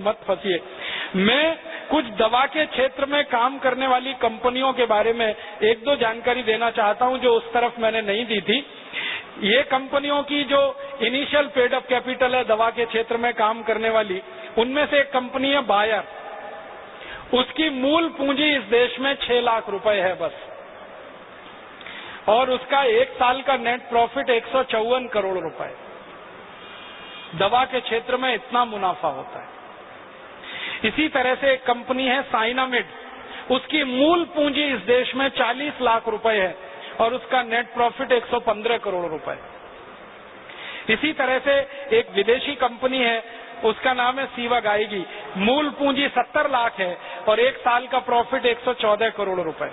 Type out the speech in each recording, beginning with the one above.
मत फंसिए। मैं कुछ दवा के क्षेत्र में काम करने वाली कंपनियों के बारे में एक दो जानकारी देना चाहता हूं जो उस तरफ मैंने नहीं दी थी। ये कंपनियों की जो इनिशियल पेड अप कैपिटल है दवा के क्षेत्र में काम करने वाली, उनमें से एक कंपनी है बायर। उसकी मूल पूंजी इस देश में 6 लाख रुपए है बस, और उसका एक साल का नेट प्रॉफिट 154 करोड़ रुपए। दवा के क्षेत्र में इतना मुनाफा होता है। इसी तरह से एक कंपनी है साइनामिड, उसकी मूल पूंजी इस देश में 40 लाख रुपए है और उसका नेट प्रॉफिट 115 करोड़ रुपए। इसी तरह से एक विदेशी कंपनी है, उसका नाम है सीवागाइगी, मूल पूंजी 70 लाख है और एक साल का प्रॉफिट 114 करोड़ रुपए,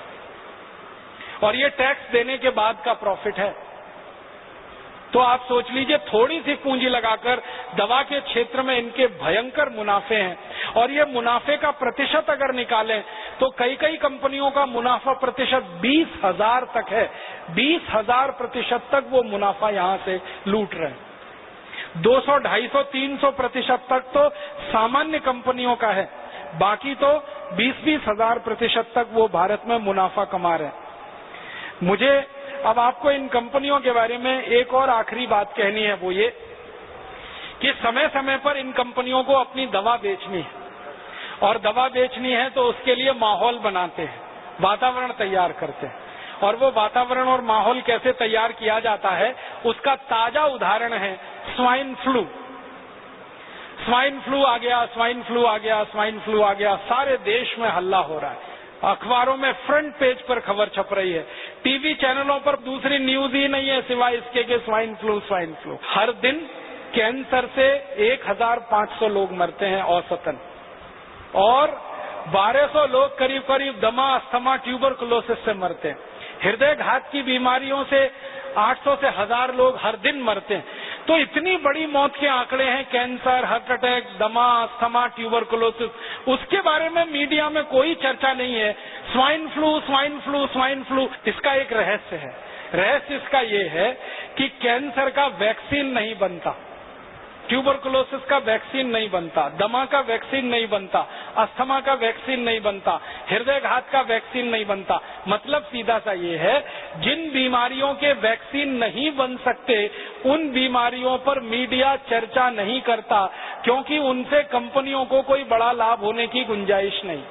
और ये टैक्स देने के बाद का प्रॉफिट है। तो आप सोच लीजिए, थोड़ी सी पूंजी लगाकर दवा के क्षेत्र में इनके भयंकर मुनाफे हैं, और ये मुनाफे का प्रतिशत अगर निकालें तो कई कई कंपनियों का मुनाफा प्रतिशत 20,000 तक है। 20,000% तक वो मुनाफा यहाँ से लूट रहे हैं। 200, 250, 300% तक तो सामान्य कंपनियों का है, बाकी तो 20-20 हजार प्रतिशत तक वो भारत में मुनाफा कमा रहे हैं। मुझे अब आपको इन कंपनियों के बारे में एक और आखिरी बात कहनी है, वो ये कि समय समय पर इन कंपनियों को अपनी दवा बेचनी है, और दवा बेचनी है तो उसके लिए माहौल बनाते हैं, वातावरण तैयार करते हैं। और वो वातावरण और माहौल कैसे तैयार किया जाता है, उसका ताजा उदाहरण है स्वाइन फ्लू। स्वाइन फ्लू आ गया, स्वाइन फ्लू आ गया, स्वाइन फ्लू आ गया, सारे देश में हल्ला हो रहा है। अखबारों में फ्रंट पेज पर खबर छप रही है, टीवी चैनलों पर दूसरी न्यूज ही नहीं है सिवाय इसके कि स्वाइन फ्लू, स्वाइन फ्लू। हर दिन कैंसर से 1,500 लोग मरते हैं औसतन, और 1200 लोग करीब करीब दमा, अस्थमा, ट्यूबरकुलोसिस से मरते हैं। हृदय घात की बीमारियों से 800 से 1000 लोग हर दिन मरते हैं। तो इतनी बड़ी मौत के आंकड़े हैं, कैंसर, हार्ट अटैक, दमा, अस्थमा, ट्यूबरकुलोसिस, उसके बारे में मीडिया में कोई चर्चा नहीं है। Swine flu, swine flu, swine flu. इसका एक रहस्य है। रहस्य इसका ये है कि कैंसर का वैक्सीन नहीं बनता, ट्यूबरकुलोसिस का वैक्सीन नहीं बनता, दमा का वैक्सीन नहीं बनता, अस्थमा का वैक्सीन नहीं बनता, हृदय घात का वैक्सीन नहीं बनता। मतलब सीधा सा ये है, जिन बीमारियों के वैक्सीन नहीं बन सकते उन बीमारियों पर मीडिया चर्चा नहीं करता, क्योंकि उनसे कंपनियों को कोई बड़ा लाभ होने की गुंजाइश नहीं।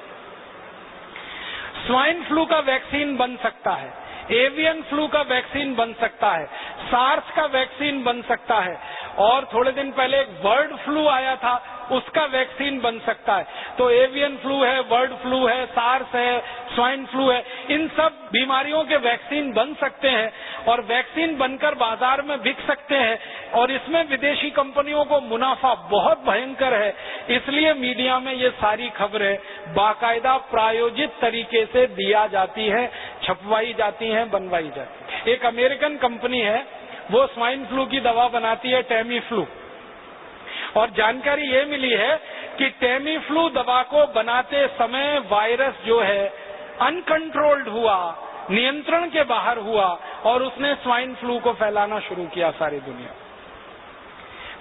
स्वाइन फ्लू का वैक्सीन बन सकता है, एवियन फ्लू का वैक्सीन बन सकता है, सार्स का वैक्सीन बन सकता है, और थोड़े दिन पहले एक बर्ड फ्लू आया था, उसका वैक्सीन बन सकता है। तो एवियन फ्लू है, बर्ड फ्लू है, सार्स है, स्वाइन फ्लू है, इन सब बीमारियों के वैक्सीन बन सकते हैं और वैक्सीन बनकर बाजार में बिक सकते हैं, और इसमें विदेशी कंपनियों को मुनाफा बहुत भयंकर है। इसलिए मीडिया में ये सारी खबरें बाकायदा प्रायोजित तरीके से दिया जाती है, छपवाई जाती हैं, बनवाई जाती है। एक अमेरिकन कंपनी है, वो स्वाइन फ्लू की दवा बनाती है, टेमी फ्लू, और जानकारी ये मिली है कि टेमी फ्लू दवा को बनाते समय वायरस जो है अनकंट्रोल्ड हुआ, नियंत्रण के बाहर हुआ, और उसने स्वाइन फ्लू को फैलाना शुरू किया सारी दुनिया।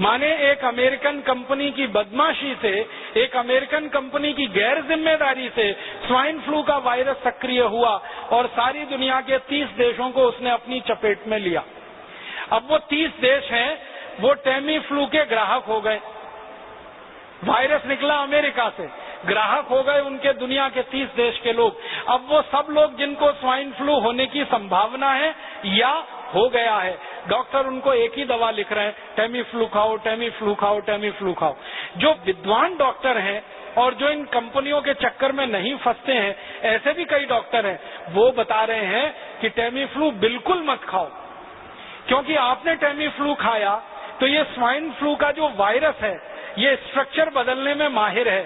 माने एक अमेरिकन कंपनी की बदमाशी से, एक अमेरिकन कंपनी की गैर जिम्मेदारी से स्वाइन फ्लू का वायरस सक्रिय हुआ और सारी दुनिया के 30 देशों को उसने अपनी चपेट में लिया। अब वो 30 देश हैं, वो टेमी फ्लू के ग्राहक हो गए। वायरस निकला अमेरिका से, ग्राहक हो गए उनके दुनिया के 30 देश के लोग। अब वो सब लोग जिनको स्वाइन फ्लू होने की संभावना है या हो गया है, डॉक्टर उनको एक ही दवा लिख रहे हैं, टेमी फ्लू खाओ, टेमी फ्लू खाओ, टेमी फ्लू खाओ। जो विद्वान डॉक्टर हैं और जो इन कंपनियों के चक्कर में नहीं फंसते हैं, ऐसे भी कई डॉक्टर हैं, वो बता रहे हैं कि टेमी फ्लू बिल्कुल मत खाओ, क्योंकि आपने टेमी फ्लू खाया तो ये स्वाइन फ्लू का जो वायरस है ये स्ट्रक्चर बदलने में माहिर है,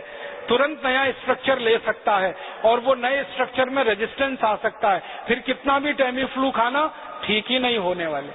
तुरंत नया स्ट्रक्चर ले सकता है और वो नए स्ट्रक्चर में रेजिस्टेंस आ सकता है, फिर कितना भी टेमी फ्लू खाना ठीक ही नहीं होने वाले।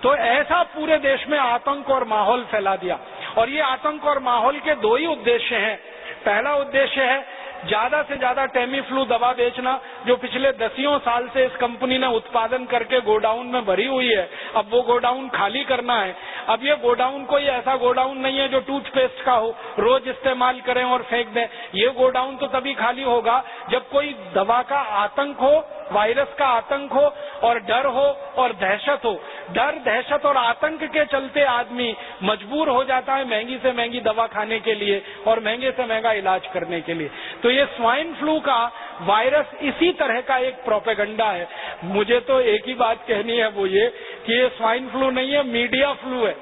तो ऐसा पूरे देश में आतंक और माहौल फैला दिया, और ये आतंक और माहौल के दो ही उद्देश्य हैं। पहला उद्देश्य है ज्यादा से ज्यादा टेमीफ्लू दवा बेचना, जो पिछले 10 साल से इस कंपनी ने उत्पादन करके गोडाउन में भरी हुई है, अब वो गोडाउन खाली करना है। अब ये गोडाउन कोई ऐसा गोडाउन नहीं है जो टूथपेस्ट का हो, रोज इस्तेमाल करें और फेंक दें। ये गोडाउन तो तभी खाली होगा जब कोई दवा का आतंक हो, वायरस का आतंक हो और डर हो और दहशत हो। डर, दहशत और आतंक के चलते आदमी मजबूर हो जाता है महंगी से महंगी दवा खाने के लिए और महंगे से महंगा इलाज करने के लिए। तो ये स्वाइन फ्लू का वायरस इसी तरह का एक प्रोपेगेंडा है। मुझे तो एक ही बात कहनी है, वो ये कि ये स्वाइन फ्लू नहीं है, मीडिया फ्लू है।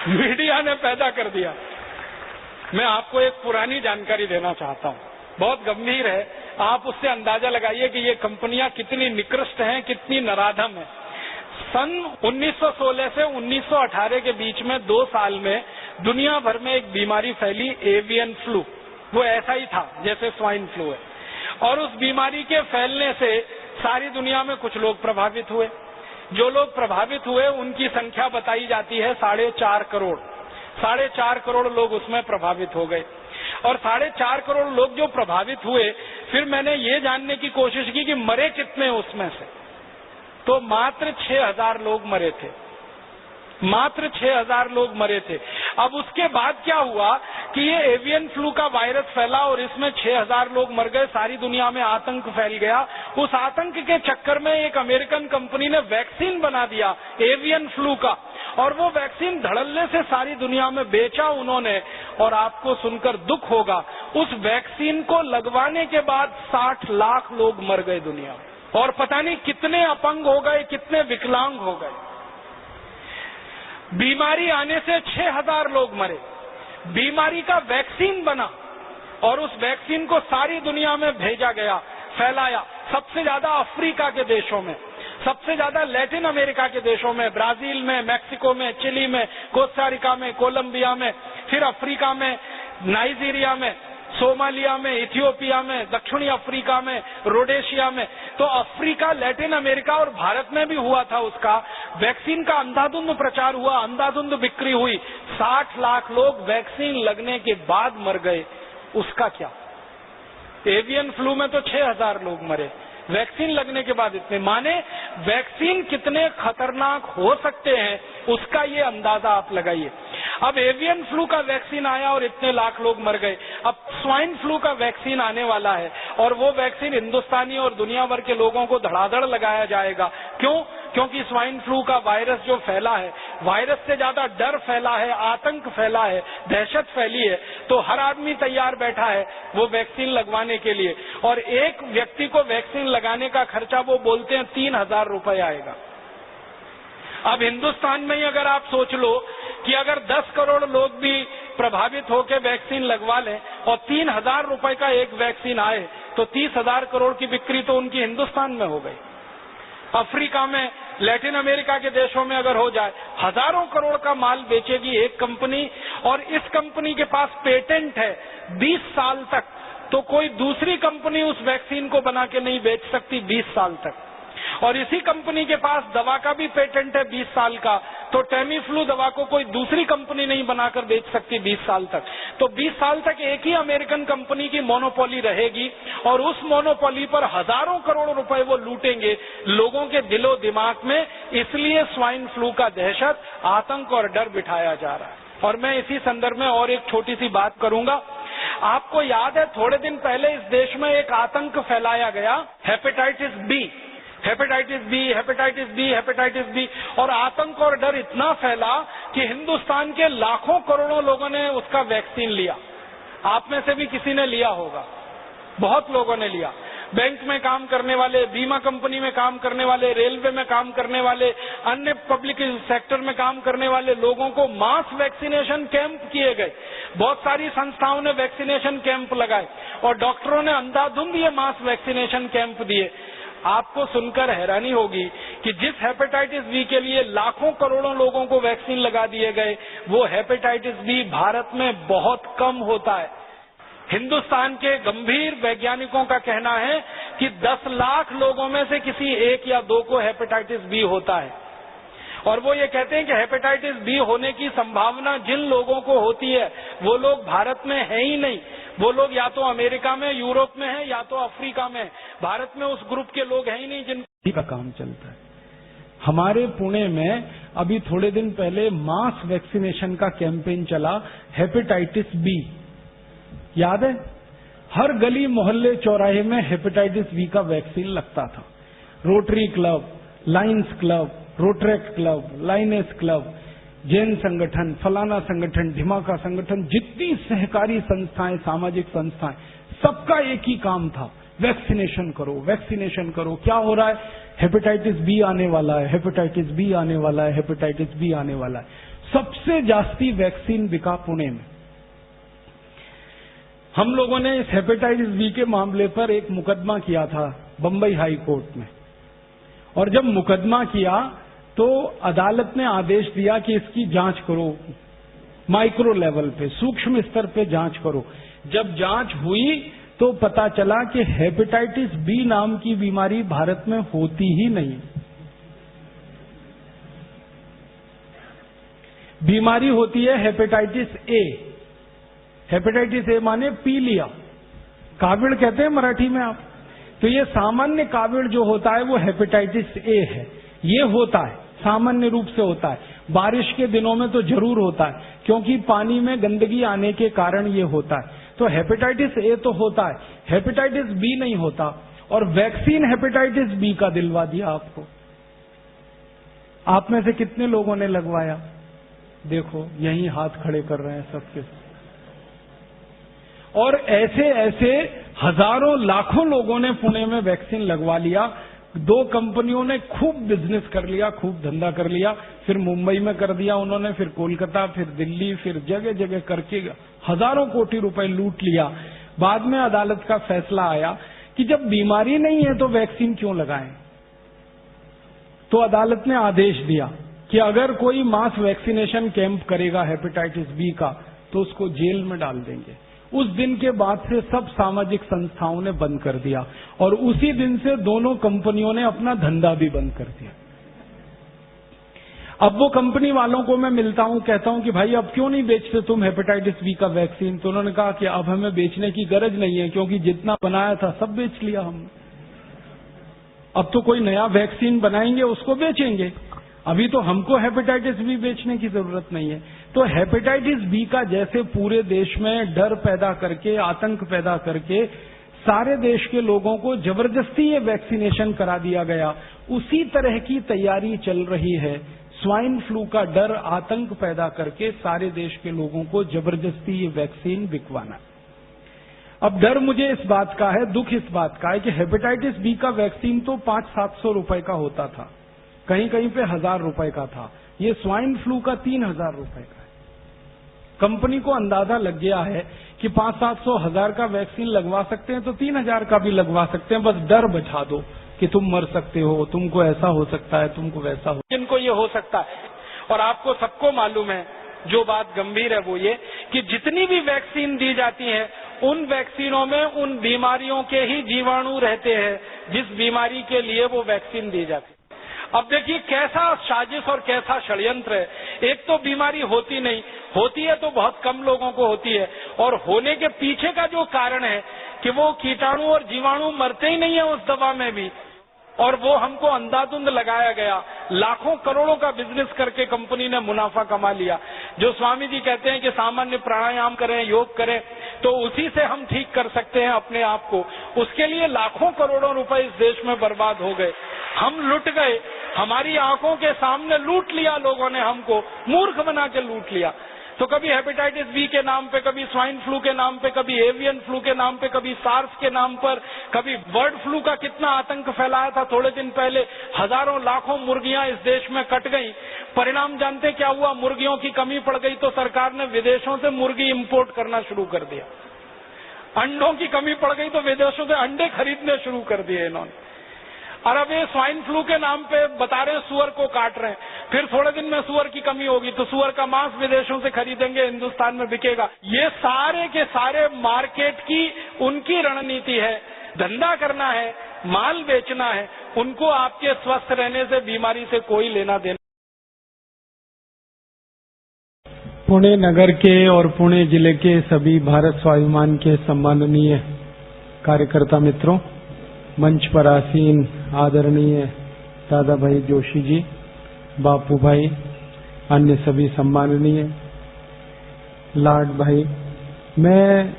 मीडिया ने पैदा कर दिया। मैं आपको एक पुरानी जानकारी देना चाहता हूँ, बहुत गंभीर है, आप उससे अंदाजा लगाइए कि ये कंपनियां कितनी निकृष्ट हैं, कितनी नराधम हैं। सन 1916 से 1918 के बीच में 2 साल में दुनिया भर में एक बीमारी फैली, एवियन फ्लू। वो ऐसा ही था जैसे स्वाइन फ्लू है, और उस बीमारी के फैलने से सारी दुनिया में कुछ लोग प्रभावित हुए। जो लोग प्रभावित हुए उनकी संख्या बताई जाती है 4.5 करोड़। 4.5 करोड़ लोग उसमें प्रभावित हो गए। और 4.5 करोड़ लोग जो प्रभावित हुए, फिर मैंने ये जानने की कोशिश की कि मरे कितने उसमें से, तो मात्र 6,000 लोग मरे थे। मात्र 6,000 लोग मरे थे। अब उसके बाद क्या हुआ कि ये एवियन फ्लू का वायरस फैला और इसमें 6,000 लोग मर गए, सारी दुनिया में आतंक फैल गया। उस आतंक के चक्कर में एक अमेरिकन कंपनी ने वैक्सीन बना दिया एवियन फ्लू का, और वो वैक्सीन धड़ल्ले से सारी दुनिया में बेचा उन्होंने। और आपको सुनकर दुख होगा, उस वैक्सीन को लगवाने के बाद 60 लाख लोग मर गए दुनिया में, और पता नहीं कितने अपंग हो गए, कितने विकलांग हो गए। बीमारी आने से 6,000 लोग मरे। बीमारी का वैक्सीन बना और उस वैक्सीन को सारी दुनिया में भेजा गया, फैलाया। सबसे ज्यादा अफ्रीका के देशों में, सबसे ज्यादा लैटिन अमेरिका के देशों में, ब्राजील में, मैक्सिको में, चिली में, कोस्टारिका में, कोलंबिया में, फिर अफ्रीका में, नाइजीरिया में, सोमालिया में, इथियोपिया में, दक्षिणी अफ्रीका में, रोडेशिया में। तो अफ्रीका, लैटिन अमेरिका और भारत में भी हुआ था। उसका वैक्सीन का अंधाधुंध प्रचार हुआ, अंधाधुंध बिक्री हुई। 60 लाख लोग वैक्सीन लगने के बाद मर गए। उसका क्या? एवियन फ्लू में तो 6,000 लोग मरे, वैक्सीन लगने के बाद इतने। माने वैक्सीन कितने खतरनाक हो सकते हैं, उसका ये अंदाजा आप लगाइए। अब एवियन फ्लू का वैक्सीन आया और इतने लाख लोग मर गए। अब स्वाइन फ्लू का वैक्सीन आने वाला है, और वो वैक्सीन हिंदुस्तानी और दुनिया भर के लोगों को धड़ाधड़ लगाया जाएगा। क्यों? क्योंकि स्वाइन फ्लू का वायरस जो फैला है, वायरस से ज्यादा डर फैला है, आतंक फैला है, दहशत फैली है। तो हर आदमी तैयार बैठा है वो वैक्सीन लगवाने के लिए, और एक व्यक्ति को वैक्सीन लगाने का खर्चा वो बोलते हैं 3,000 रुपए आएगा। अब हिंदुस्तान में ही अगर आप सोच लो कि अगर 10 करोड़ लोग भी प्रभावित होकर वैक्सीन लगवा लें और 3,000 रुपए का एक वैक्सीन आए, तो 30,000 करोड़ की बिक्री तो उनकी हिंदुस्तान में हो गई। अफ्रीका में, लैटिन अमेरिका के देशों में अगर हो जाए, हजारों करोड़ का माल बेचेगी एक कंपनी, और इस कंपनी के पास पेटेंट है 20 साल तक। तो कोई दूसरी कंपनी उस वैक्सीन को बना के नहीं बेच सकती 20 साल तक। और इसी कंपनी के पास दवा का भी पेटेंट है 20 साल का। तो टेमीफ्लू दवा को कोई दूसरी कंपनी नहीं बनाकर बेच सकती 20 साल तक। तो 20 साल तक एक ही अमेरिकन कंपनी की मोनोपोली रहेगी, और उस मोनोपोली पर हजारों करोड़ रुपए वो लूटेंगे लोगों के दिलो दिमाग में। इसलिए स्वाइन फ्लू का दहशत, आतंक और डर बिठाया जा रहा है। और मैं इसी संदर्भ में और एक छोटी सी बात करूंगा। आपको याद है थोड़े दिन पहले इस देश में एक आतंक फैलाया गया, hepatitis B, hepatitis B, hepatitis B, hepatitis B. और आतंक और डर इतना फैला कि हिंदुस्तान के लाखों करोड़ों लोगों ने उसका वैक्सीन लिया। आप में से भी किसी ने लिया होगा, बहुत लोगों ने लिया। बैंक में काम करने वाले, बीमा कंपनी में काम करने वाले, रेलवे में काम करने वाले, अन्य पब्लिक सेक्टर में काम करने वाले लोगों को मास वैक्सीनेशन कैंप किए गए। बहुत सारी संस्थाओं ने वैक्सीनेशन कैंप लगाए, और डॉक्टरों ने अंधाधुंध ये मास वैक्सीनेशन कैंप दिए। आपको सुनकर हैरानी होगी कि जिस हेपेटाइटिस बी के लिए लाखों करोड़ों लोगों को वैक्सीन लगा दिए गए, वो हेपेटाइटिस बी भारत में बहुत कम होता है। हिंदुस्तान के गंभीर वैज्ञानिकों का कहना है कि 10 लाख लोगों में से किसी 1 या 2 को हेपेटाइटिस बी होता है। और वो ये कहते हैं कि हेपेटाइटिस बी होने की संभावना जिन लोगों को होती है वो लोग भारत में है ही नहीं। वो लोग या तो अमेरिका में, यूरोप में है, या तो अफ्रीका में। भारत में उस ग्रुप के लोग हैं ही नहीं जिन का काम चलता है। हमारे पुणे में अभी थोड़े दिन पहले मास वैक्सीनेशन का कैंपेन चला, हेपेटाइटिस बी, याद है? हर गली मोहल्ले चौराहे में हेपेटाइटिस बी का वैक्सीन लगता था। Rotary club, Lions club, Rotaract club, Lioness club, Jain संगठन, फलाना संगठन, ढिमाका संगठन, जितनी सहकारी संस्थाएं, सामाजिक संस्थाएं, सबका एक ही काम था, वैक्सीनेशन करो, वैक्सीनेशन करो। क्या हो रहा है? हेपेटाइटिस बी आने वाला है, हेपेटाइटिस बी आने वाला है, हेपेटाइटिस बी आने वाला है। सबसे जास्ती वैक्सीन बिका पुणे में। हम लोगों ने इस हेपेटाइटिस बी के मामले पर एक मुकदमा किया था बंबई हाई कोर्ट में, और जब मुकदमा किया तो अदालत ने आदेश दिया कि इसकी जांच करो, माइक्रो लेवल पे, सूक्ष्म स्तर पे जांच करो। जब जांच हुई तो पता चला कि हेपेटाइटिस बी नाम की बीमारी भारत में होती ही नहीं। बीमारी होती है हेपेटाइटिस ए। हेपेटाइटिस ए माने पी लिया, काविड़ कहते हैं मराठी में आप। तो ये सामान्य काविड़ जो होता है वो हेपेटाइटिस ए है। ये होता है, सामान्य रूप से होता है, बारिश के दिनों में तो जरूर होता है, क्योंकि पानी में गंदगी आने के कारण ये होता है। तो हेपेटाइटिस ए तो होता है, हेपेटाइटिस बी नहीं होता। और वैक्सीन हेपेटाइटिस बी का दिलवा दिया आपको। आप में से कितने लोगों ने लगवाया? देखो यहीं हाथ खड़े कर रहे हैं सबके। और ऐसे ऐसे हजारों लाखों लोगों ने पुणे में वैक्सीन लगवा लिया। 2 कंपनियों ने खूब बिजनेस कर लिया, खूब धंधा कर लिया। फिर मुंबई में कर दिया उन्होंने, फिर कोलकाता, फिर दिल्ली, फिर जगह जगह करके हजारों कोटि रुपए लूट लिया। बाद में अदालत का फैसला आया कि जब बीमारी नहीं है तो वैक्सीन क्यों लगाएं। तो अदालत ने आदेश दिया कि अगर कोई मास वैक्सीनेशन कैंप करेगा हेपेटाइटिस बी का तो उसको जेल में डाल देंगे। उस दिन के बाद से सब सामाजिक संस्थाओं ने बंद कर दिया, और उसी दिन से दोनों कंपनियों ने अपना धंधा भी बंद कर दिया। अब वो कंपनी वालों को मैं मिलता हूं, कहता हूं कि भाई अब क्यों नहीं बेचते तुम हेपेटाइटिस बी का वैक्सीन? तो उन्होंने कहा कि अब हमें बेचने की गरज नहीं है, क्योंकि जितना बनाया था सब बेच लिया हमने। अब तो कोई नया वैक्सीन बनाएंगे उसको बेचेंगे, अभी तो हमको हेपेटाइटिस बी बेचने की जरूरत नहीं है। तो हेपेटाइटिस बी का जैसे पूरे देश में डर पैदा करके, आतंक पैदा करके सारे देश के लोगों को जबरदस्ती ये वैक्सीनेशन करा दिया गया, उसी तरह की तैयारी चल रही है स्वाइन फ्लू का डर, आतंक पैदा करके सारे देश के लोगों को जबरदस्ती ये वैक्सीन बिकवाना। अब डर मुझे इस बात का है, दुख इस बात का है कि हेपेटाइटिस बी का वैक्सीन तो 500-700 रुपए का होता था, कहीं कहीं पे 1000 रुपए का था। ये स्वाइन फ्लू का 3000 रुपए का है। कंपनी को अंदाजा लग गया है कि 500-700-1000 का वैक्सीन लगवा सकते हैं तो 3000 का भी लगवा सकते हैं, बस डर बैठा दो कि तुम मर सकते हो, तुमको ऐसा हो सकता है, तुमको वैसा हो। इनको ये हो सकता है। और आपको सबको मालूम है, जो बात गंभीर है वो ये कि जितनी भी वैक्सीन दी जाती है उन वैक्सीनों में उन बीमारियों के ही जीवाणु रहते हैं जिस बीमारी के लिए वो वैक्सीन दी जाती है। अब देखिए कैसा साजिश और कैसा षड्यंत्र है। एक तो बीमारी होती नहीं, होती है तो बहुत कम लोगों को होती है, और होने के पीछे का जो कारण है कि वो कीटाणु और जीवाणु मरते ही नहीं है उस दवा में भी, और वो हमको अंधाधुंध लगाया गया। लाखों करोड़ों का बिजनेस करके कंपनी ने मुनाफा कमा लिया। जो स्वामी जी कहते हैं कि सामान्य प्राणायाम करें, योग करें, तो उसी से हम ठीक कर सकते हैं अपने आप को। उसके लिए लाखों करोड़ों रुपए इस देश में बर्बाद हो गए। हम लुट गए, हमारी आंखों के सामने लूट लिया लोगों ने, हमको मूर्ख बना के लूट लिया। तो कभी हेपेटाइटिस बी के नाम पे, कभी स्वाइन फ्लू के नाम पे, कभी एवियन फ्लू के नाम पे, कभी सार्स के नाम पर, कभी बर्ड फ्लू का कितना आतंक फैलाया था। थोड़े दिन पहले हजारों लाखों मुर्गियां इस देश में कट गई। परिणाम जानते क्या हुआ? मुर्गियों की कमी पड़ गई तो सरकार ने विदेशों से मुर्गी इंपोर्ट करना शुरू कर दिया। अंडों की कमी पड़ गई तो विदेशों से अंडे खरीदने शुरू कर दिए इन्होंने। और अब ये स्वाइन फ्लू के नाम पे बता रहे हैं सुअर को काट रहे हैं। फिर थोड़े दिन में सुअर की कमी होगी तो सुअर का मांस विदेशों से खरीदेंगे, हिंदुस्तान में बिकेगा। ये सारे के सारे मार्केट की उनकी रणनीति है, धंधा करना है, माल बेचना है। उनको आपके स्वस्थ रहने से, बीमारी से कोई लेना देना। पुणे नगर के और पुणे जिले के सभी भारत स्वाभिमान के सम्माननीय कार्यकर्ता मित्रों, मंच पर आसीन आदरणीय दादा भाई जोशी जी, बापू भाई, अन्य सभी सम्माननीय लाड भाई, मैं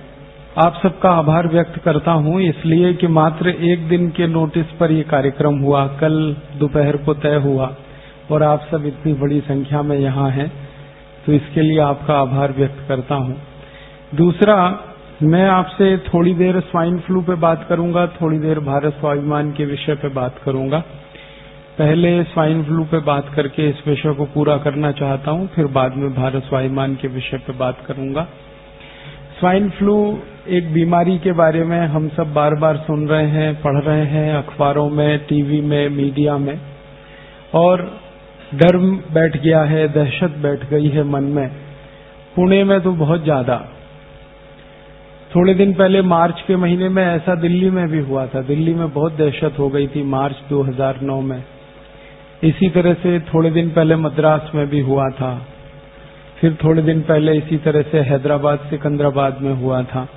आप सबका आभार व्यक्त करता हूं इसलिए कि मात्र एक दिन के नोटिस पर यह कार्यक्रम हुआ, कल दोपहर को तय हुआ और आप सब इतनी बड़ी संख्या में यहाँ हैं, तो इसके लिए आपका आभार व्यक्त करता हूं। दूसरा, मैं आपसे थोड़ी देर स्वाइन फ्लू पे बात करूंगा, थोड़ी देर भारत स्वाभिमान के विषय पे बात करूंगा। पहले स्वाइन फ्लू पे बात करके इस विषय को पूरा करना चाहता हूं, फिर बाद में भारत स्वाभिमान के विषय पे बात करूंगा। स्वाइन फ्लू एक बीमारी के बारे में हम सब बार बार सुन रहे हैं, पढ़ रहे हैं अखबारों में, टीवी में, मीडिया में, और डर बैठ गया है, दहशत बैठ गई है मन में। पुणे में तो बहुत ज्यादा। थोड़े दिन पहले मार्च के महीने में ऐसा दिल्ली में भी हुआ था, दिल्ली में बहुत दहशत हो गई थी मार्च 2009 में। इसी तरह से थोड़े दिन पहले मद्रास में भी हुआ था, फिर थोड़े दिन पहले इसी तरह से हैदराबाद सिकंदराबाद में हुआ था।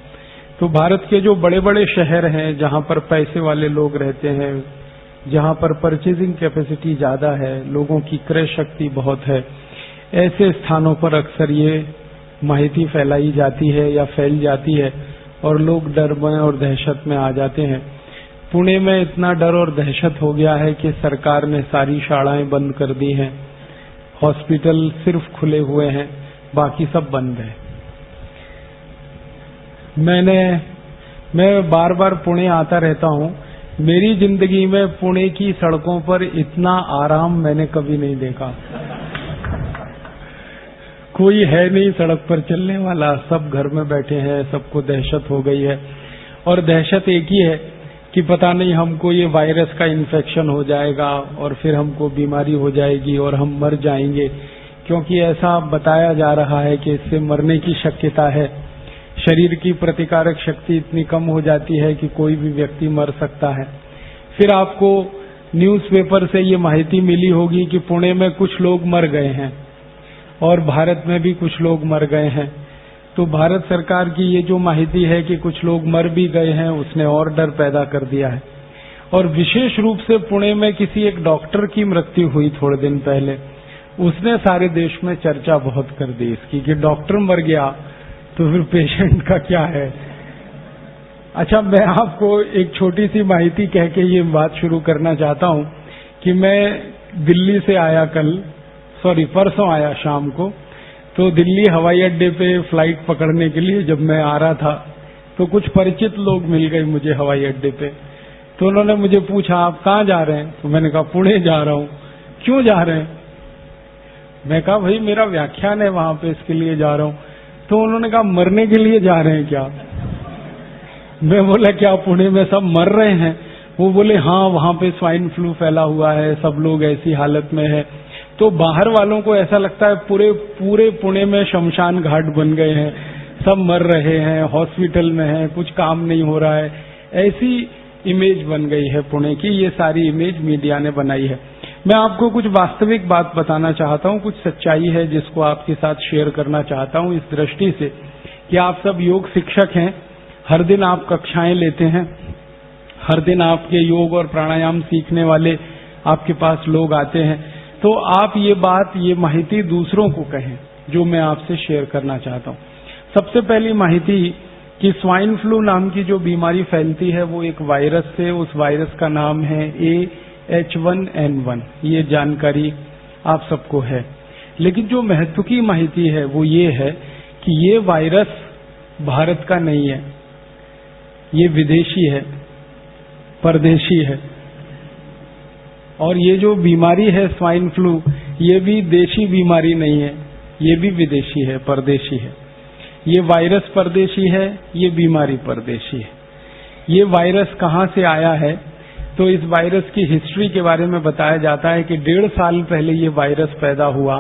तो भारत के जो बड़े बड़े शहर हैं, जहां पर पैसे वाले लोग रहते हैं, जहां पर परचेजिंग कैपेसिटी ज्यादा है, लोगों की क्रय शक्ति बहुत है, ऐसे स्थानों पर अक्सर ये माहिती फैलाई जाती है या फैल जाती है और लोग डर में और दहशत में आ जाते हैं। पुणे में इतना डर और दहशत हो गया है कि सरकार ने सारी शालाएं बंद कर दी हैं, हॉस्पिटल सिर्फ खुले हुए हैं, बाकी सब बंद है। मैं बार बार पुणे आता रहता हूं। मेरी जिंदगी में पुणे की सड़कों पर इतना आराम मैंने कभी नहीं देखा। कोई है नहीं सड़क पर चलने वाला, सब घर में बैठे हैं, सबको दहशत हो गई है। और दहशत एक ही है कि पता नहीं हमको ये वायरस का इन्फेक्शन हो जाएगा और फिर हमको बीमारी हो जाएगी और हम मर जाएंगे, क्योंकि ऐसा बताया जा रहा है कि इससे मरने की शक्यता है। शरीर की प्रतिकारक शक्ति इतनी कम हो जाती है कि कोई भी व्यक्ति मर सकता है। फिर आपको न्यूज़पेपर से ये माहिती मिली होगी कि पुणे में कुछ लोग मर गए हैं और भारत में भी कुछ लोग मर गए हैं। तो भारत सरकार की ये जो माहिती है कि कुछ लोग मर भी गए हैं, उसने और डर पैदा कर दिया है। और विशेष रूप से पुणे में किसी एक डॉक्टर की मृत्यु हुई थोड़े दिन पहले, उसने सारे देश में चर्चा बहुत कर दी इसकी कि डॉक्टर मर गया तो फिर पेशेंट का क्या है। अच्छा, मैं आपको एक छोटी सी माहिती कह के ये बात शुरू करना चाहता हूं कि मैं दिल्ली से आया परसों आया शाम को। तो दिल्ली हवाई अड्डे पे फ्लाइट पकड़ने के लिए जब मैं आ रहा था तो कुछ परिचित लोग मिल गए मुझे हवाई अड्डे पे। तो उन्होंने मुझे पूछा, आप कहाँ जा रहे हैं? तो मैंने कहा पुणे जा रहा हूँ। क्यों जा रहे हैं? मैं कहा भाई मेरा व्याख्यान है वहां पे, इसके लिए जा रहा हूँ। तो उन्होंने कहा मरने के लिए जा रहे हैं क्या? मैं बोला क्या पुणे में सब मर रहे हैं? वो बोले हाँ, वहां पे स्वाइन फ्लू फैला हुआ है, सब लोग ऐसी हालत में है। तो बाहर वालों को ऐसा लगता है पूरे पुणे में शमशान घाट बन गए हैं, सब मर रहे हैं, हॉस्पिटल में हैं, कुछ काम नहीं हो रहा है। ऐसी इमेज बन गई है पुणे की, ये सारी इमेज मीडिया ने बनाई है। मैं आपको कुछ वास्तविक बात बताना चाहता हूं, कुछ सच्चाई है जिसको आपके साथ शेयर करना चाहता हूं, इस दृष्टि से कि आप सब योग शिक्षक हैं, हर दिन आप कक्षाएं लेते हैं, हर दिन आपके योग और प्राणायाम सीखने वाले आपके पास लोग आते हैं। तो आप ये माहिती दूसरों को कहें जो मैं आपसे शेयर करना चाहता हूं। सबसे पहली माहिती कि स्वाइन फ्लू नाम की जो बीमारी फैलती है वो एक वायरस से, उस वायरस का नाम है H1N1। ये जानकारी आप सबको है, लेकिन जो महत्व की माहिती है वो ये है कि ये वायरस भारत का नहीं है, ये विदेशी है, परदेशी है। और ये जो बीमारी है स्वाइन फ्लू, ये भी देशी बीमारी नहीं है, ये भी विदेशी है, परदेशी है। ये वायरस परदेशी है, ये बीमारी परदेशी है। ये वायरस कहाँ से आया है? तो इस वायरस की हिस्ट्री के बारे में बताया जाता है कि 1.5 साल पहले ये वायरस पैदा हुआ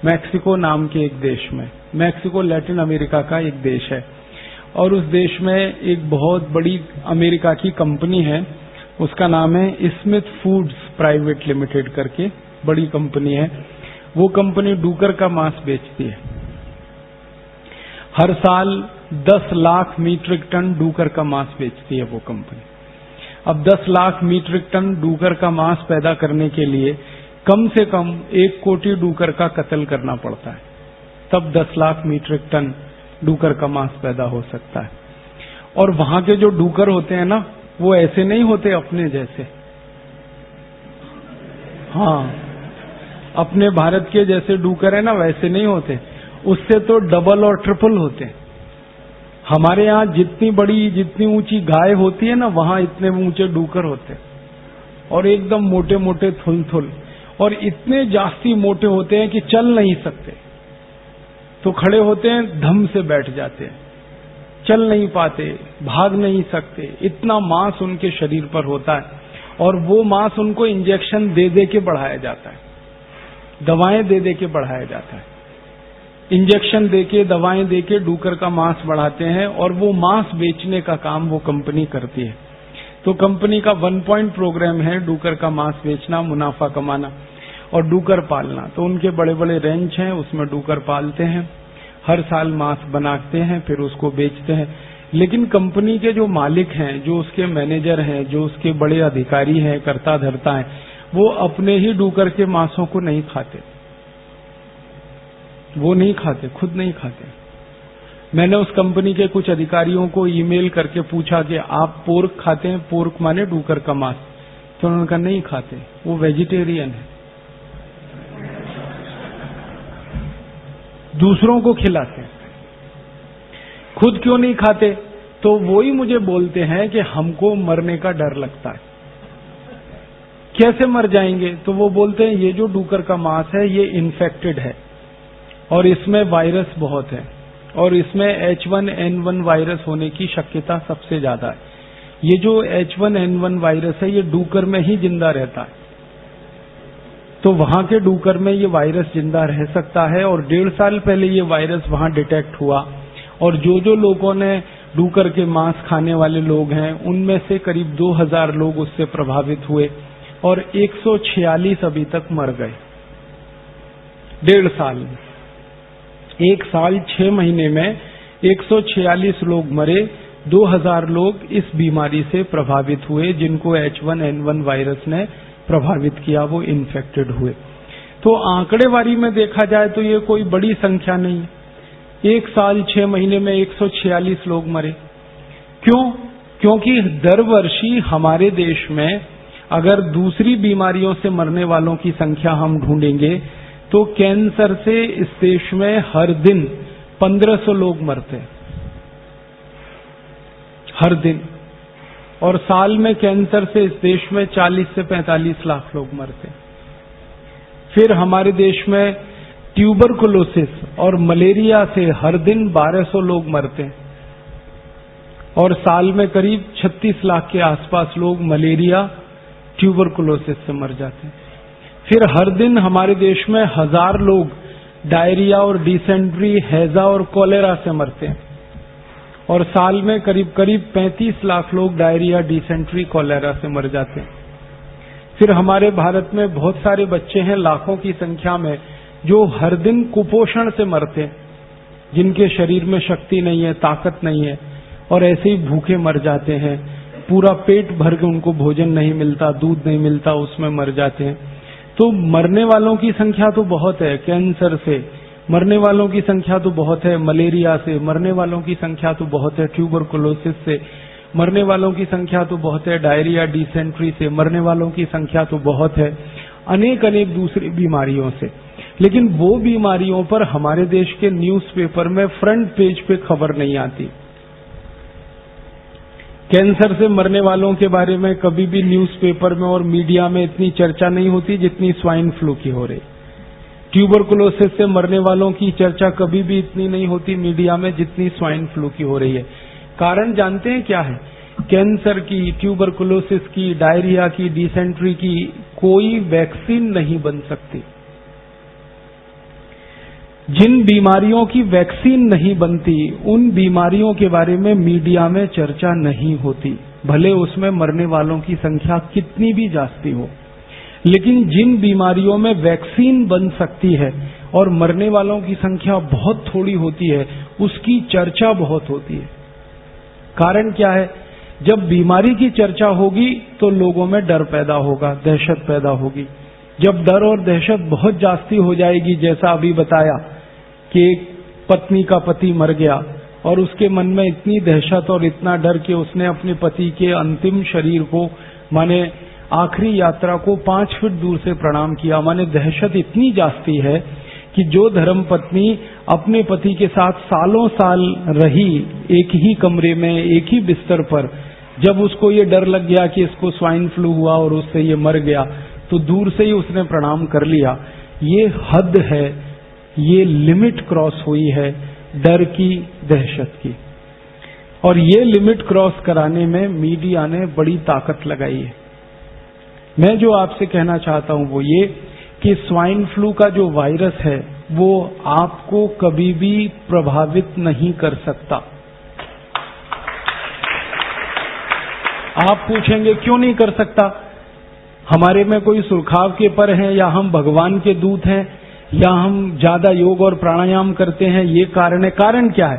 मैक्सिको नाम के एक देश में। मैक्सिको लैटिन अमेरिका का एक देश है और उस देश में एक बहुत बड़ी अमेरिका की कंपनी है, उसका नाम है स्मिथ फूड्स प्राइवेट लिमिटेड करके, बड़ी कंपनी है। वो कंपनी डूकर का मांस बेचती है हर साल 10 लाख मीट्रिक टन डूकर का मांस बेचती है वो कंपनी। अब 10 लाख मीट्रिक टन डूकर का मांस पैदा करने के लिए कम से कम 1 कोटि डूकर का कत्ल करना पड़ता है, तब 10 लाख मीट्रिक टन डूकर का मांस पैदा हो सकता है। और वहां के जो डूकर होते हैं ना, वो ऐसे नहीं होते अपने जैसे। हाँ, अपने भारत के जैसे डूकर है ना, वैसे नहीं होते, उससे तो डबल और ट्रिपल होते। हमारे यहाँ जितनी ऊंची गाय होती है ना, वहां इतने ऊंचे डूकर होते और एकदम मोटे मोटे थुल, और इतने जास्ती मोटे होते हैं कि चल नहीं सकते, तो खड़े होते हैं धम से बैठ जाते हैं, चल नहीं पाते, भाग नहीं सकते, इतना मांस उनके शरीर पर होता है। और वो मांस उनको इंजेक्शन दे दे के बढ़ाया जाता है, दवाएं दे दे के बढ़ाया जाता है। इंजेक्शन देके, दवाएं देके डूकर का मांस बढ़ाते हैं, और वो मांस बेचने का काम वो कंपनी करती है। तो कंपनी का 1 पॉइंट प्रोग्राम है डूकर का मांस बेचना, मुनाफा कमाना और डूकर पालना। तो उनके बड़े बड़े रेंच हैं, उसमें डूकर पालते हैं, हर साल मांस बनाते हैं, फिर उसको बेचते हैं। लेकिन कंपनी के जो मालिक हैं, जो उसके मैनेजर हैं, जो उसके बड़े अधिकारी हैं, कर्ता धर्ता हैं, वो अपने ही डूकर के मांसों को नहीं खाते, वो नहीं खाते, खुद नहीं खाते। मैंने उस कंपनी के कुछ अधिकारियों को ईमेल करके पूछा कि आप पोर्क खाते हैं? पोर्क माने डूकर का मांस। तो उन्होंने कहा नहीं खाते, वो वेजिटेरियन है, दूसरों को खिलाते हैं, खुद क्यों नहीं खाते? तो वो ही मुझे बोलते हैं कि हमको मरने का डर लगता है। कैसे मर जाएंगे? तो वो बोलते हैं ये जो डूकर का मांस है ये इन्फेक्टेड है और इसमें वायरस बहुत है, और इसमें H1N1 वायरस होने की शक्यता सबसे ज्यादा है। ये जो H1N1 वायरस है ये डूकर में ही जिंदा रहता है, तो वहां के डूकर में ये वायरस जिंदा रह सकता है। और 1.5 साल पहले ये वायरस वहां डिटेक्ट हुआ, और जो लोगों ने डूकर के मांस खाने वाले लोग हैं, उनमें से करीब 2000 लोग उससे प्रभावित हुए और 146 अभी तक मर गए 1.5 साल में। 1 साल 6 महीने में 146 लोग मरे, 2000 लोग इस बीमारी से प्रभावित हुए, जिनको H1N1 वायरस ने प्रभावित किया, वो इन्फेक्टेड हुए। तो आंकड़ेवारी में देखा जाए तो ये कोई बड़ी संख्या नहीं है। 1 साल 6 महीने में 146 लोग मरे। क्यों? क्योंकि दर वर्षी हमारे देश में अगर दूसरी बीमारियों से मरने वालों की संख्या हम ढूंढेंगे तो कैंसर से इस देश में हर दिन 1500 लोग मरते हैं, हर दिन। और साल में कैंसर से इस देश में 40 से 45 लाख लोग मरते हैं। फिर हमारे देश में ट्यूबरकुलोसिस और मलेरिया से हर दिन 1200 लोग मरते हैं, और साल में करीब 36 लाख के आसपास लोग मलेरिया, ट्यूबरकुलोसिस से मर जाते हैं। फिर हर दिन हमारे देश में 1000 लोग डायरिया और डिसेंट्री, हैजा और कॉलेरा से मरते हैं, और साल में करीब 35 लाख लोग डायरिया, डिसेंट्री, कॉलेरा से मर जाते हैं। फिर हमारे भारत में बहुत सारे बच्चे हैं, लाखों की संख्या में, जो हर दिन कुपोषण से मरते हैं, जिनके शरीर में शक्ति नहीं है, ताकत नहीं है, और ऐसे ही भूखे मर जाते हैं। पूरा पेट भर के उनको भोजन नहीं मिलता, दूध नहीं मिलता, उसमें मर जाते हैं। तो मरने वालों की संख्या तो बहुत है, कैंसर से मरने वालों की संख्या तो बहुत है, मलेरिया से मरने वालों की संख्या तो बहुत है, ट्यूबरकुलोसिस से मरने वालों की संख्या तो बहुत है, डायरिया, डिसेंट्री से मरने वालों की संख्या तो बहुत है, अनेक दूसरी बीमारियों से। लेकिन वो बीमारियों पर हमारे देश के न्यूज़पेपर में फ्रंट पेज पे खबर नहीं आती। कैंसर से मरने वालों के बारे में कभी भी न्यूज़पेपर में और मीडिया में इतनी चर्चा नहीं होती जितनी स्वाइन फ्लू की हो रही। ट्यूबरकुलोसिस से मरने वालों की चर्चा कभी भी इतनी नहीं होती मीडिया में जितनी स्वाइन फ्लू की हो रही है। कारण जानते हैं क्या है? कैंसर की, ट्यूबरकुलोसिस की, डायरिया की, डिसेंट्री की कोई वैक्सीन नहीं बन सकती। जिन बीमारियों की वैक्सीन नहीं बनती, उन बीमारियों के बारे में मीडिया में चर्चा नहीं होती, भले उसमें मरने वालों की संख्या कितनी भी जास्ती हो। लेकिन जिन बीमारियों में वैक्सीन बन सकती है और मरने वालों की संख्या बहुत थोड़ी होती है, उसकी चर्चा बहुत होती है। कारण क्या है? जब बीमारी की चर्चा होगी तो लोगों में डर पैदा होगा, दहशत पैदा होगी। जब डर और दहशत बहुत जास्ती हो जाएगी, जैसा अभी बताया कि एक पत्नी का पति मर गया और उसके मन में इतनी दहशत और इतना डर कि उसने अपने पति के अंतिम शरीर को, माने आखिरी यात्रा को 5 फीट दूर से प्रणाम किया। माने दहशत इतनी जास्ती है कि जो धर्मपत्नी अपने पति के साथ सालों साल रही एक ही कमरे में, एक ही बिस्तर पर, जब उसको ये डर लग गया कि इसको स्वाइन फ्लू हुआ और उससे ये मर गया, तो दूर से ही उसने प्रणाम कर लिया। ये हद है, ये लिमिट क्रॉस हुई है डर की, दहशत की। और ये लिमिट क्रॉस कराने में मीडिया ने बड़ी ताकत लगाई है। मैं जो आपसे कहना चाहता हूं वो ये कि स्वाइन फ्लू का जो वायरस है वो आपको कभी भी प्रभावित नहीं कर सकता। आप पूछेंगे क्यों नहीं कर सकता? हमारे में कोई सुरखाव के पर हैं, या हम भगवान के दूत हैं, या हम ज्यादा योग और प्राणायाम करते हैं, ये कारण है? कारण क्या है?